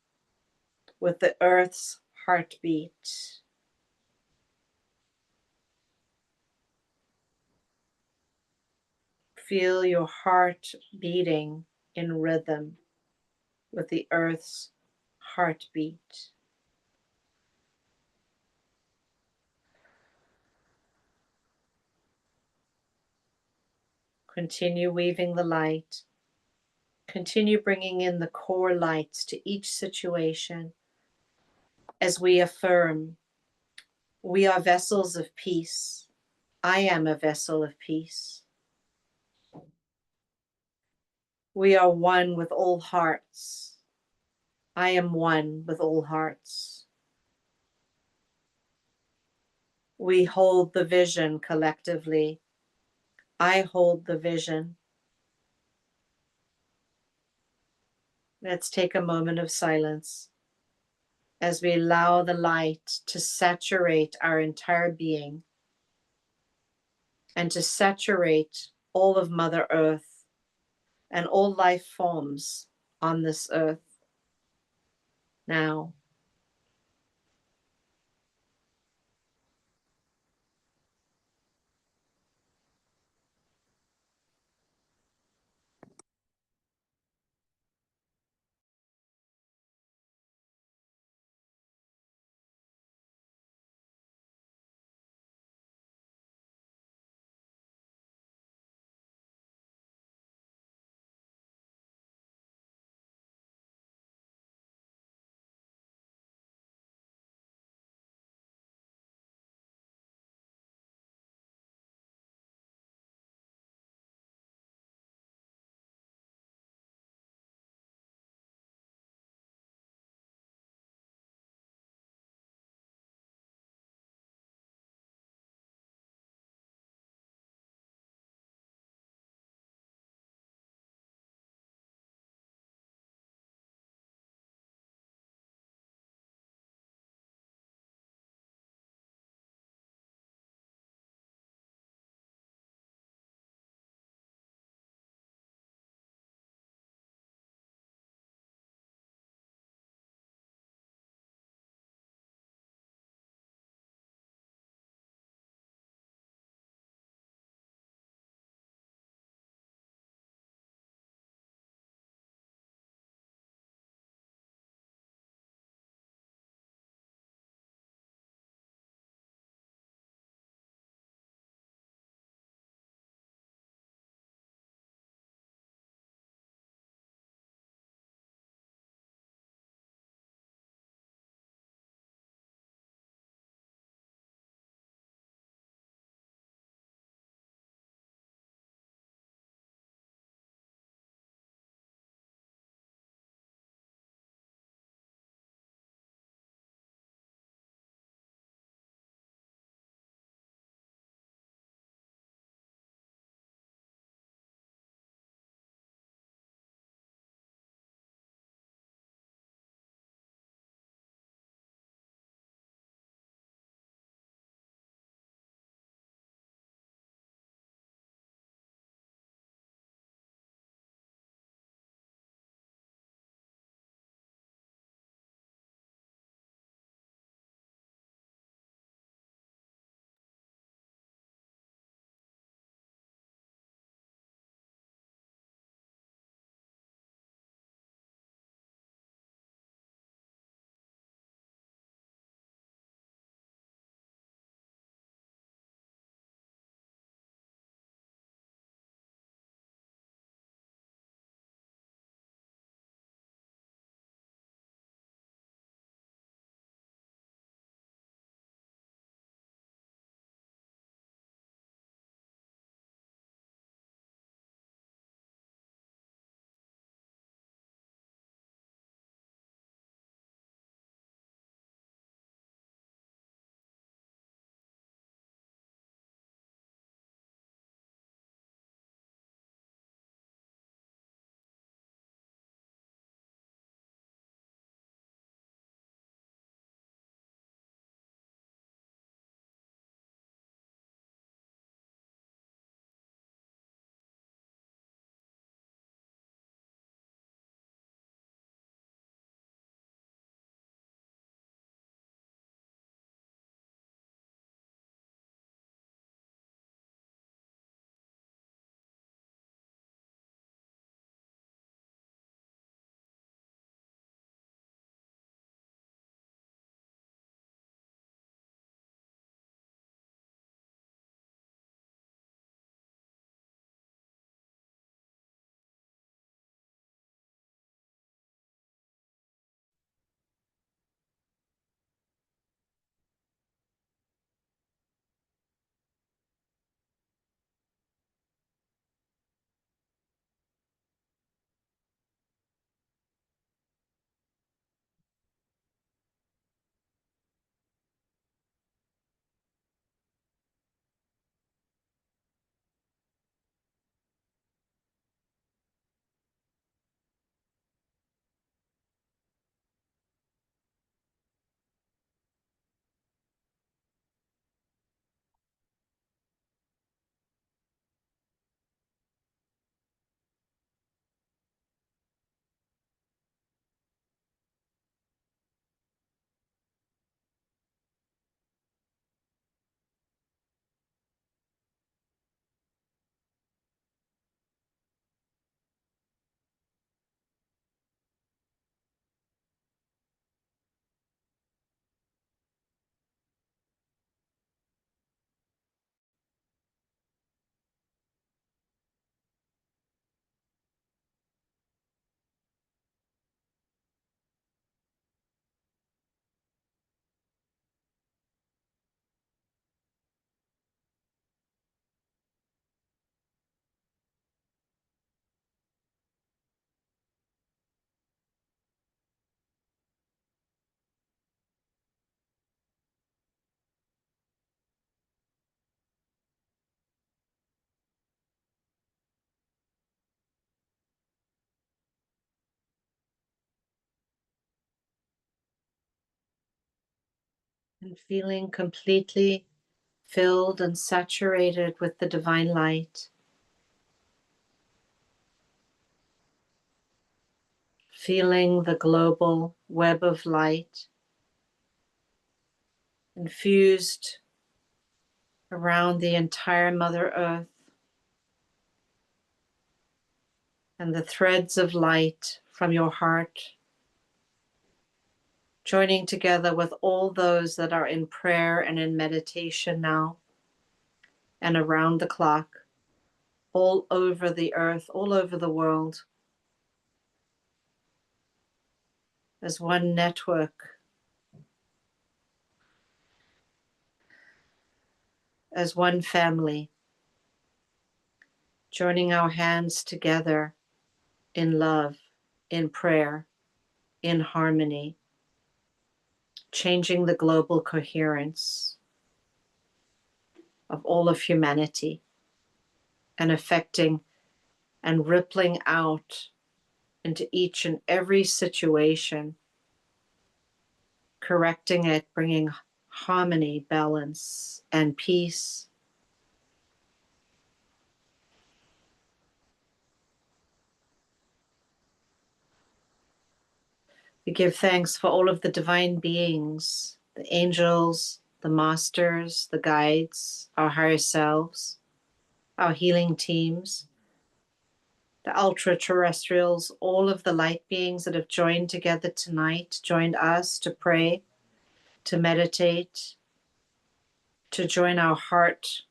with the earth's heartbeat. Feel your heart beating in rhythm with the earth's heartbeat. Continue weaving the light. Continue bringing in the core lights to each situation as we affirm, we are vessels of peace. I am a vessel of peace. We are one with all hearts. I am one with all hearts. We hold the vision collectively. I hold the vision. Let's take a moment of silence as we allow the light to saturate our entire being and to saturate all of Mother Earth and all life forms on this earth now. And feeling completely filled and saturated with the divine light. Feeling the global web of light infused around the entire Mother Earth, and the threads of light from your heart joining together with all those that are in prayer and in meditation now and around the clock, all over the earth, all over the world, as one network, as one family, joining our hands together in love, in prayer, in harmony, changing the global coherence of all of humanity and affecting and rippling out into each and every situation, correcting it, bringing harmony, balance, and peace. We give thanks for all of the divine beings, the angels, the masters, the guides, our higher selves, our healing teams, the ultra terrestrials, all of the light beings that have joined together tonight, joined us to pray, to meditate, to join our heart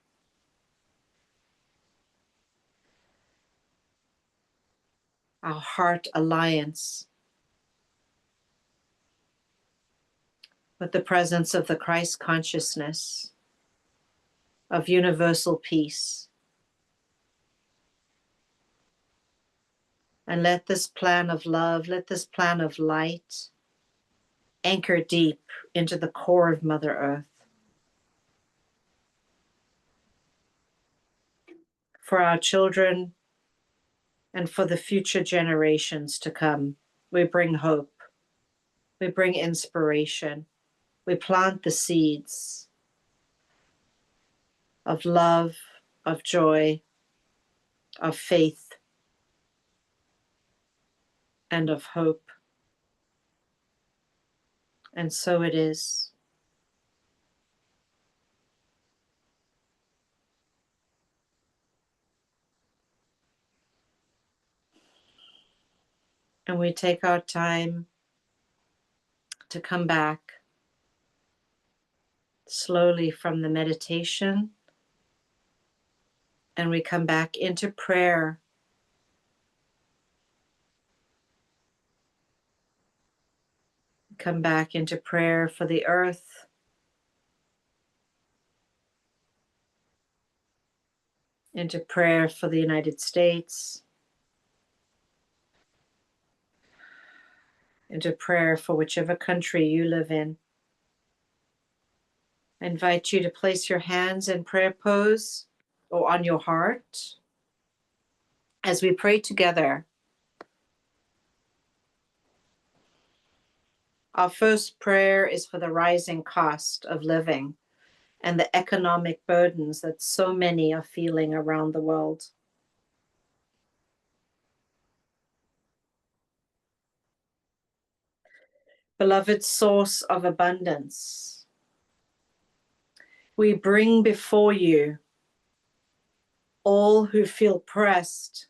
alliance with the presence of the Christ consciousness, of universal peace. And let this plan of love, let this plan of light anchor deep into the core of Mother Earth. For our children and for the future generations to come, we bring hope, we bring inspiration, we plant the seeds of love, of joy, of faith, and of hope. And so it is. And we take our time to come back slowly from the meditation, and we come back into prayer. Come back into prayer for the earth, into prayer for the United States, into prayer for whichever country you live in. I invite you to place your hands in prayer pose or on your heart as we pray together. Our first prayer is for the rising cost of living and the economic burdens that so many are feeling around the world. Beloved source of abundance, we bring before you all who feel pressed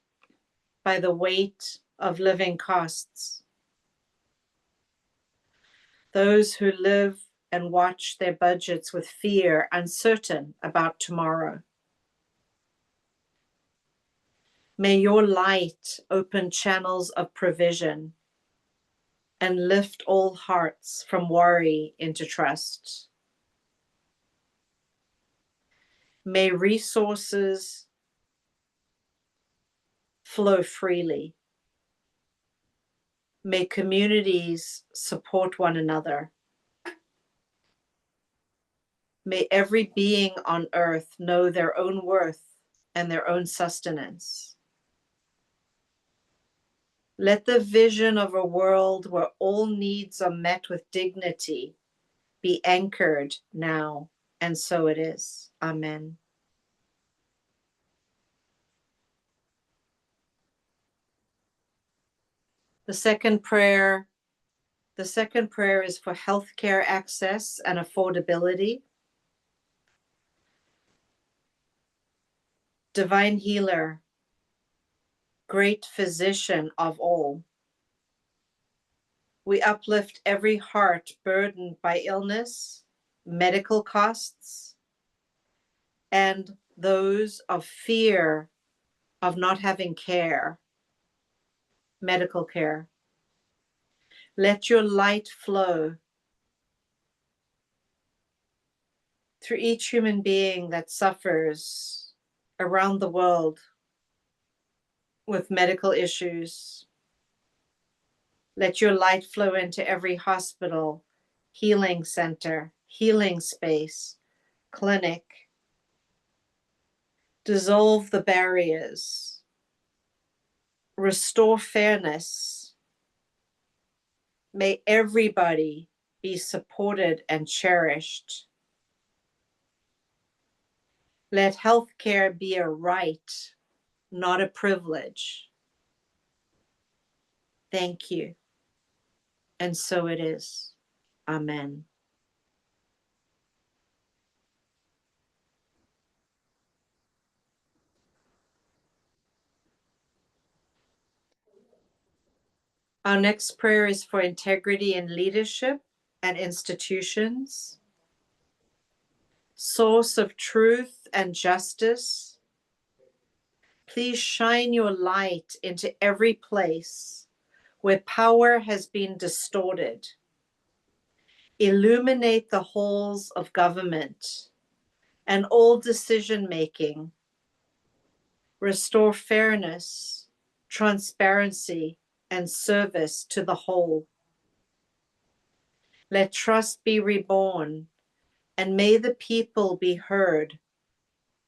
by the weight of living costs, those who live and watch their budgets with fear, uncertain about tomorrow. May your light open channels of provision and lift all hearts from worry into trust. May resources flow freely. May communities support one another. May every being on earth know their own worth and their own sustenance. Let the vision of a world where all needs are met with dignity be anchored now, and so it is. Amen. The second prayer is for healthcare access and affordability. Divine healer, great physician of all, we uplift every heart burdened by illness, medical costs, and those of fear of not having care, medical care. Let your light flow through each human being that suffers around the world with medical issues. Let your light flow into every hospital, healing center, healing space, clinic. Dissolve the barriers. Restore fairness. May everybody be supported and cherished. Let healthcare be a right, not a privilege. Thank you. And so it is. Amen. Our next prayer is for integrity in leadership and institutions. Source of truth and justice, please shine your light into every place where power has been distorted. Illuminate the halls of government and all decision-making. Restore fairness, transparency, and service to the whole. Let trust be reborn, and may the people be heard,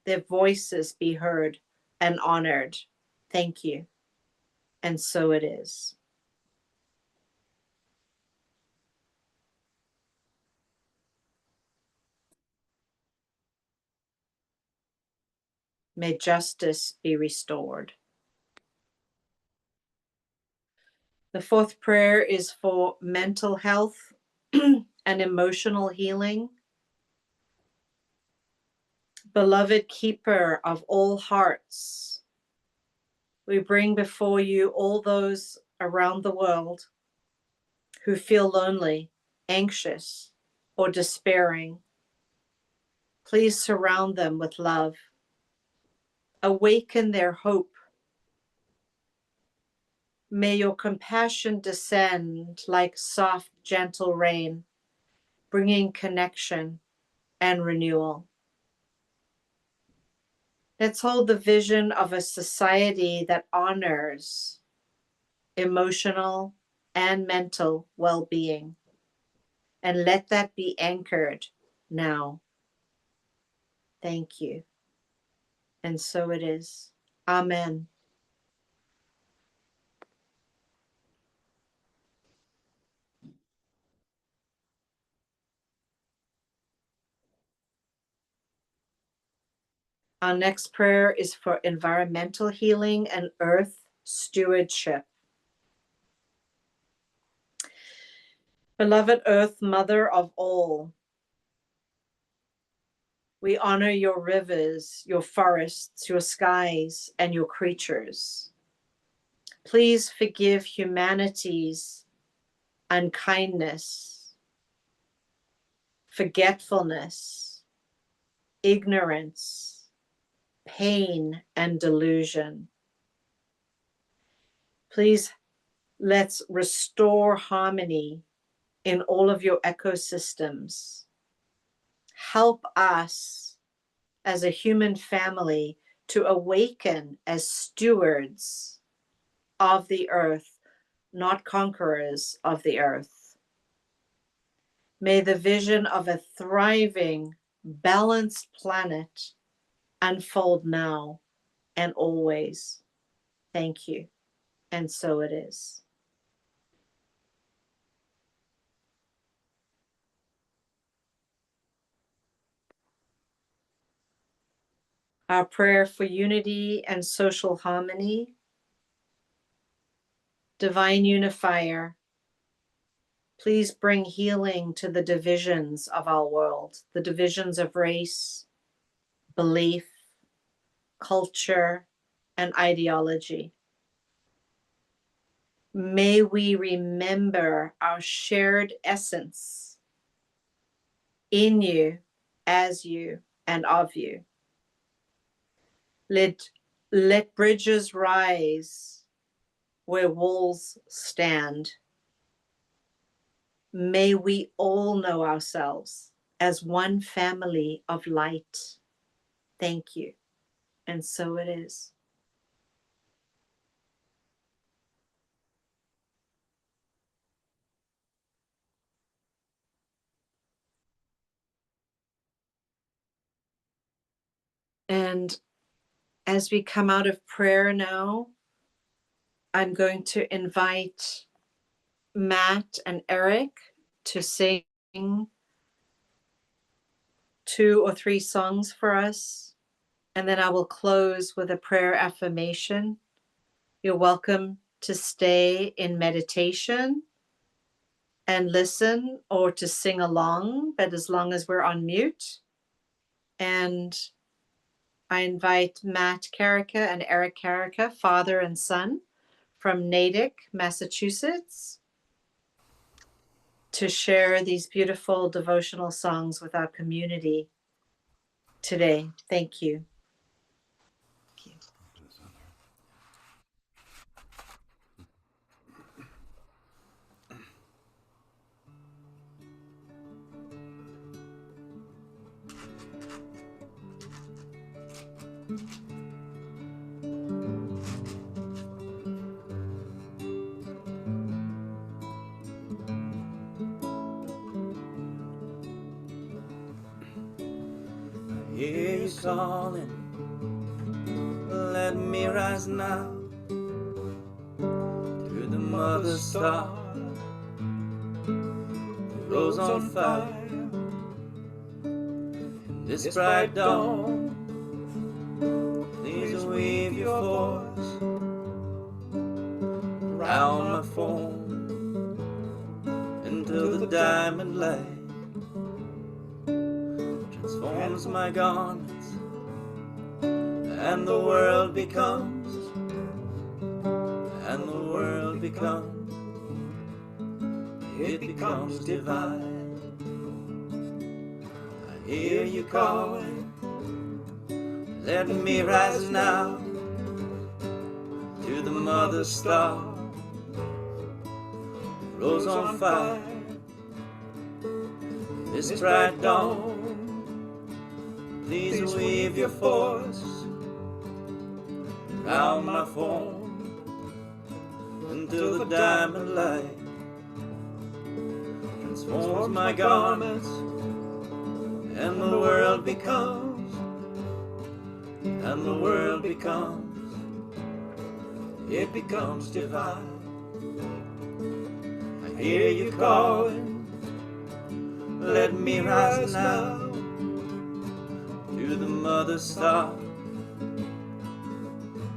their voices be heard and honored. Thank you. And so it is. May justice be restored. The fourth prayer is for mental health and emotional healing. Beloved keeper of all hearts, we bring before you all those around the world who feel lonely, anxious, or despairing. Please surround them with love. Awaken their hope. May your compassion descend like soft, gentle rain, bringing connection and renewal. Let's hold the vision of a society that honors emotional and mental well-being, and let that be anchored now. Thank you. And so it is. Amen. Our next prayer is for environmental healing and earth stewardship. Beloved Earth, Mother of all, we honor your rivers, your forests, your skies, and your creatures. Please forgive humanity's unkindness, forgetfulness, ignorance, pain, and delusion. Please let's restore harmony in all of your ecosystems. Help us as a human family to awaken as stewards of the earth, not conquerors of the earth. May the vision of a thriving, balanced planet unfold now and always. Thank you. And so it is. our prayer for unity and social harmony. Divine Unifier, please bring healing to the divisions of our world, the divisions of race, belief, culture, and ideology. May we remember our shared essence in you, as you, and of you. Let bridges rise where walls stand. May we all know ourselves as one family of light. Thank you. And so it is. And as we come out of prayer now, I'm going to invite Matt and Eric to sing 2 or 3 songs for us. And then I will close with a prayer affirmation. You're welcome to stay in meditation and listen or to sing along, but as long as we're on mute. And I invite Matt Carrica and Eric Carrica, father and son, from Natick, Massachusetts, to share these beautiful devotional songs with our community today. Thank you. I hear you calling, let me rise now to the mother star that rose on fire in this bright dawn. Please weave your force around my form until the diamond light transforms my garments and the world becomes it becomes divine. I hear you calling, let me rise now to the mother star that rose on fire this bright dawn. Please weave your force around my form until the diamond light transforms my garments and the world becomes it becomes divine. I hear you calling, let me rise now to the mother star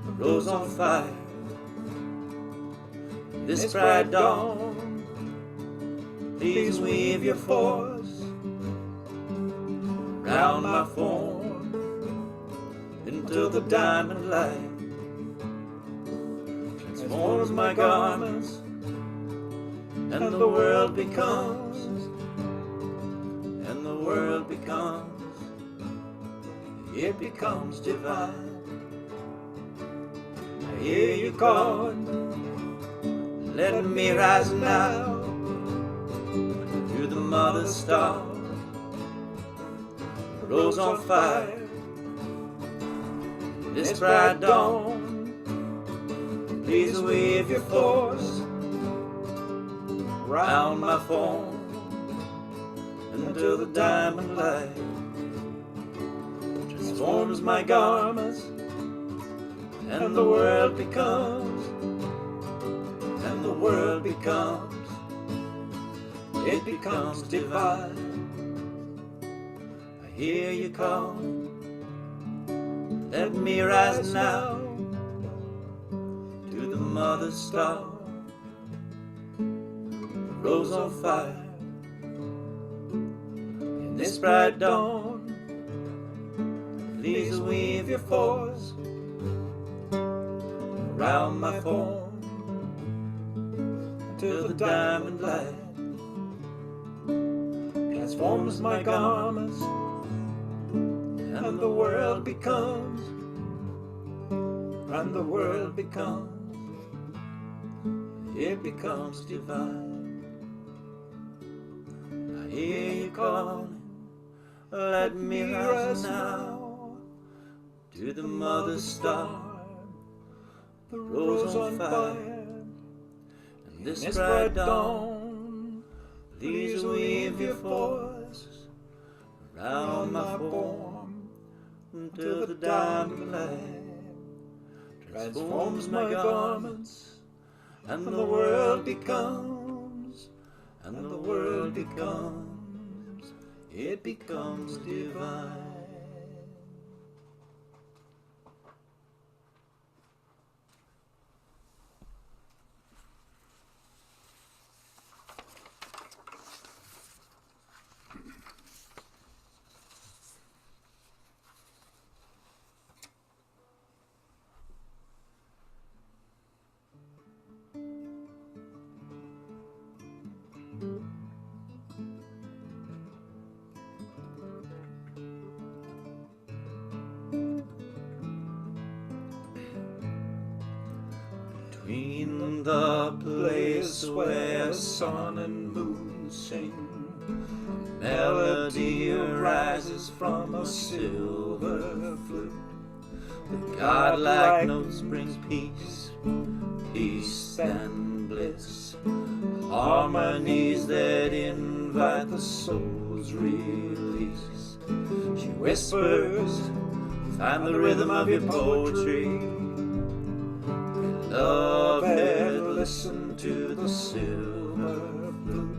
that rose on fire this bright dawn. Please weave your force around my form until the diamond light transforms my garments and the world becomes it becomes divine. I hear you calling, let me rise now to the mother star that rose on fire this bright dawn. Please weave your force around my form until the diamond light transforms my garments and the world becomes it becomes divine. I hear you calling, Let me rise now to the mother star, rose on fire in this bright dawn. Please weave your force around my form till the diamond light transforms my garments and the world becomes, it becomes divine. I hear you calling, let me rise now to the mother star, the rose on fire, and this bright dawn. Please weave your force around my form until the diamond light transforms my garments, and the world becomes, it becomes divine. Between the place where sun and moon sing, a melody arises from a silver flute. The godlike notes bring peace, peace and bliss, harmonies that invite the soul's release. She whispers, find the rhythm of your poetry. Beloved, listen to the silver flute.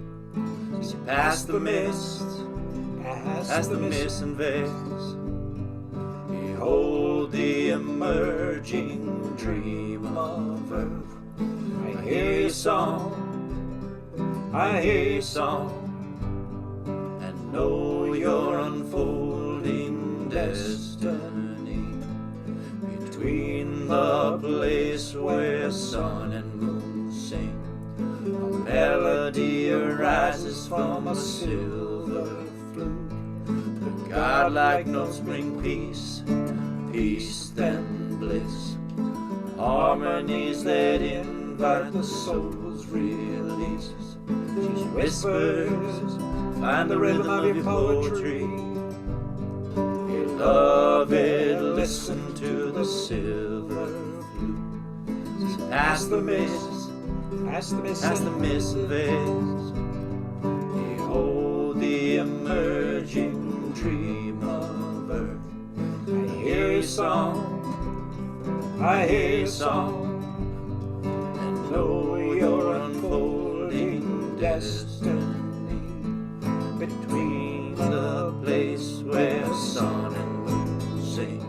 See past the mist, and veils. Behold the emerging dream of earth. I hear your song, and know your unfolding destiny. Between the place where sun and moon sing, a melody arises from a silver flute. The godlike notes bring peace, peace and bliss, harmonies that invite the soul's release. She whispers, find the rhythm of your poetry. Beloved, listen to the silver flute. Past the mist, and veils. Behold the emerging dream of earth. I hear your song, and know your unfolding destiny. Between the place where sun and moon sing,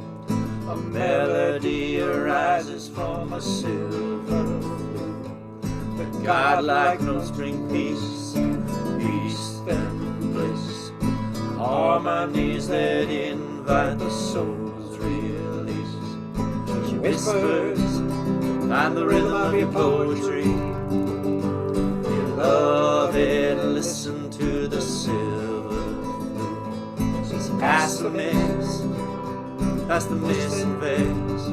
a melody arises from a silver flute. The godlike notes bring peace, peace and bliss, harmonies that invite the soul's release. She whispers, find the rhythm of your poetry. Beloved, listen to the silver flute. She's past the mist and veils.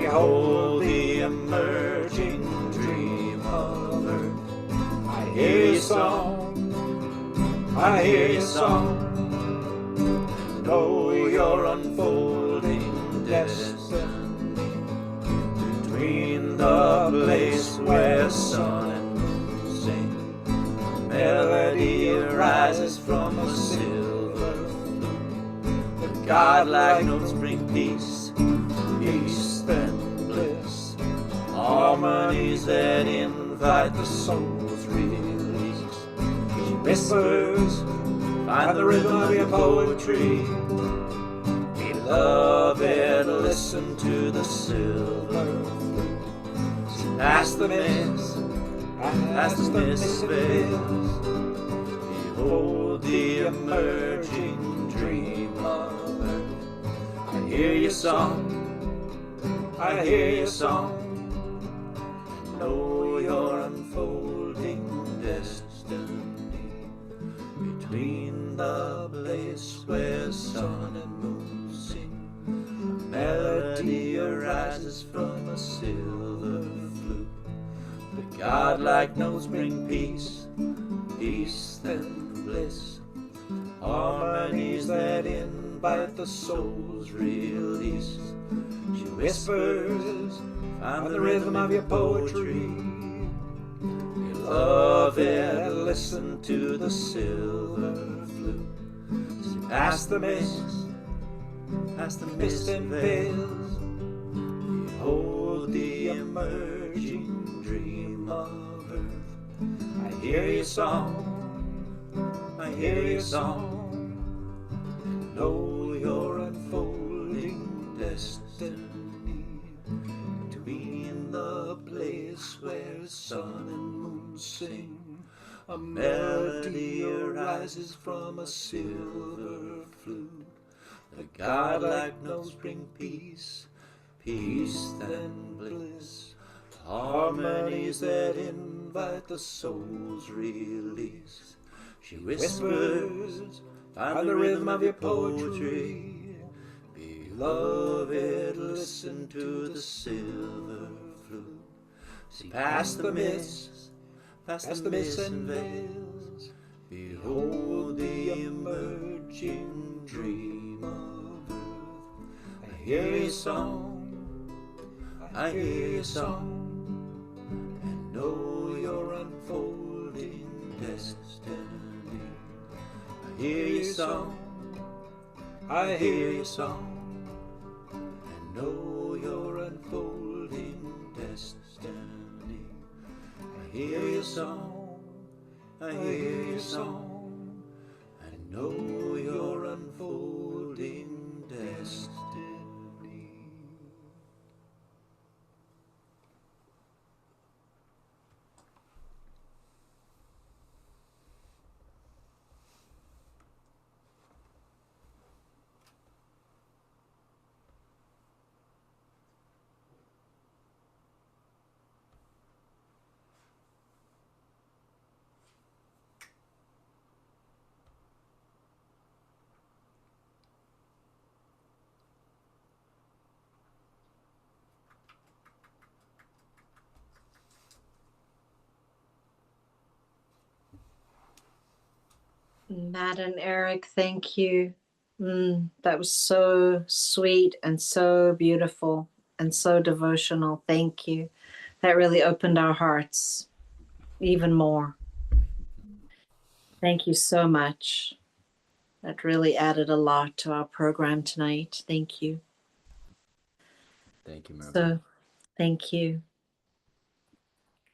Behold the emerging dream of earth. I hear your song, know your unfolding destiny. Between the place where sun and moon sing, a melody arises from a silver flute. The godlike notes bring peace, peace and bliss, harmonies that invite the soul's release. She whispers, find the rhythm of your poetry. Beloved, listen to the silver flute. See past the mist, past the mist veils. Behold the emerging dream of earth. I hear your song, I hear your song. Know your unfolding destiny. Between the place where sun and moon sing, a melody arises from a silver flute. The godlike notes bring peace, peace then bliss, harmonies that invite the soul's release. She whispers, find the rhythm of your poetry. Beloved, listen to the silver flute. See past the mist and veils. Behold the emerging dream of earth. I hear your song, I hear your song, and know your unfolding destiny. Between the place where sun and moon sing, a melody arises from a silver flute. The godlike notes bring peace, peace then bliss, harmonies that invite the soul's release. She whispers, find the rhythm of your poetry. Beloved, listen to the silver flute. See past the mist and veils. Behold the emerging dream of earth. I hear your song, I hear your song, and know your unfolding destiny. I hear your song, I hear your song, and know your unfolding destiny. I hear your song, I hear your song, and know your unfolding destiny. Matt and Eric, thank you. That was so sweet and so beautiful and so devotional. Thank you. That really opened our hearts even more. Thank you so much. That really added a lot to our program tonight. Thank you. Thank you, Mirabai. So, thank you.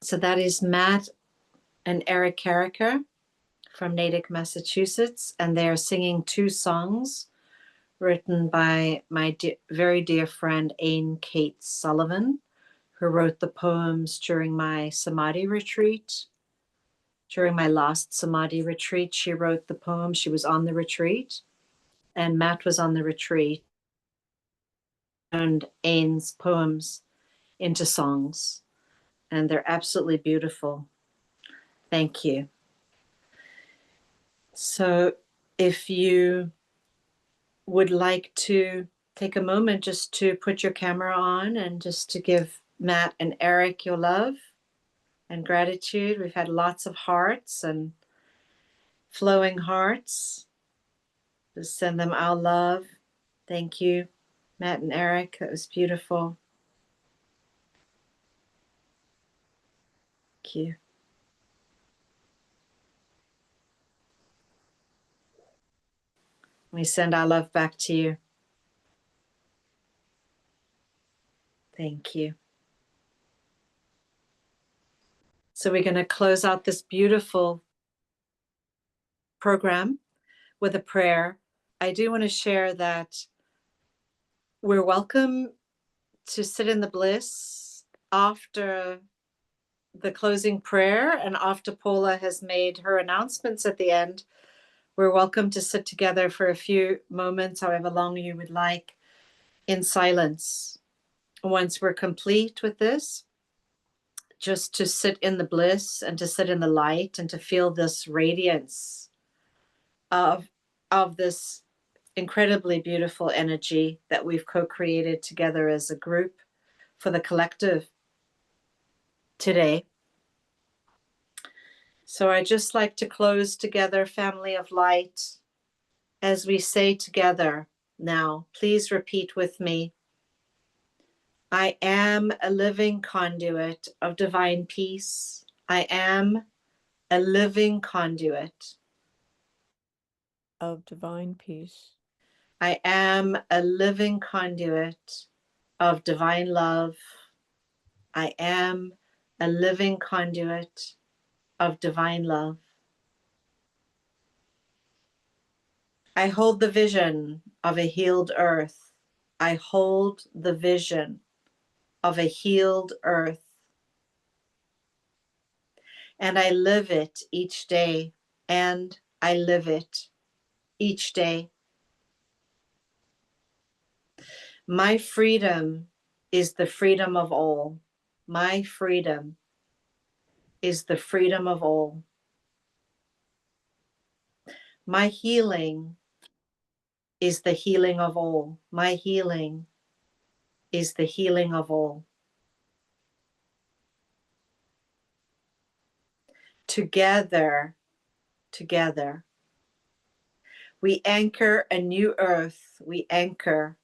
So that is Matt and Eric Carricker from Natick, Massachusetts, and they are singing two songs written by my very dear friend Aine Kate Sullivan, who wrote the poems during my Samadhi retreat. During my last Samadhi retreat, she wrote the poems. She was on the retreat, and Matt was on the retreat, and Aine's poems into songs, and they're absolutely beautiful. Thank you. So if you would like to take a moment just to put your camera on and just to give Matt and Eric your love and gratitude. We've had lots of hearts and flowing hearts. Just send them our love. Thank you, Matt and Eric. That was beautiful. Thank you. We send our love back to you. Thank you. So we're going to close out this beautiful program with a prayer. I do want to share that We're welcome to sit in the bliss after the closing prayer and after Paula has made her announcements at the end. We're welcome to sit together for a few moments, however long you would like, in silence. Once we're complete with this, just to sit in the bliss and to sit in the light and to feel this radiance of this incredibly beautiful energy that we've co-created together as a group for the collective today. So I just like to close together, family of light, as we say together now. Please repeat with me. I am a living conduit of divine peace. I am a living conduit. Of divine peace. I am a living conduit of divine love. I am a living conduit of divine love. I hold the vision of a healed earth. I hold the vision of a healed earth. And I live it each day. And I live it each day. My freedom is the freedom of all. My freedom is the freedom of all. My healing is the healing of all. My healing is the healing of all. Together, we anchor a new earth. We anchor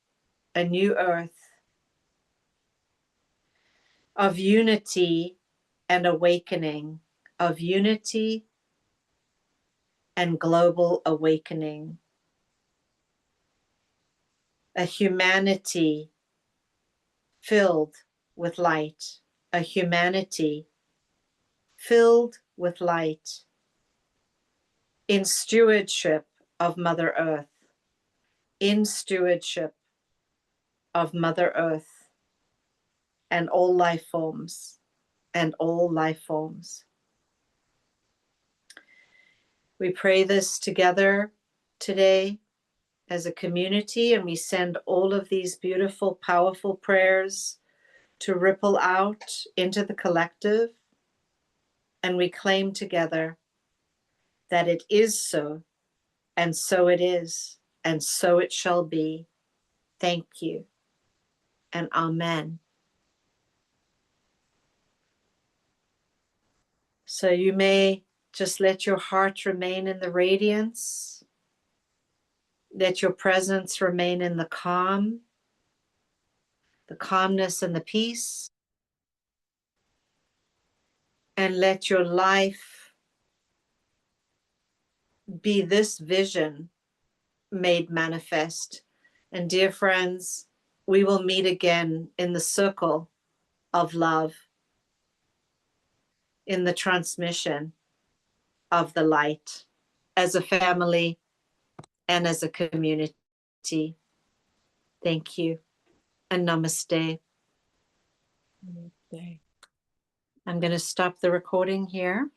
a new earth of unity and awakening, of unity and global awakening. A humanity filled with light, a humanity filled with light, in stewardship of Mother Earth, in stewardship of Mother Earth and all life forms, and all life forms. We pray this together today as a community, and we send all of these beautiful, powerful prayers to ripple out into the collective, and we claim together that it is so, and so it is, and so it shall be. Thank you, and amen. So you may just let your heart remain in the radiance, let your presence remain in the calmness and the peace, and let your life be this vision made manifest. And dear friends, we will meet again in the circle of love, in the transmission of the light, as a family and as a community. Thank you, and namaste. Namaste. I'm going to stop the recording here.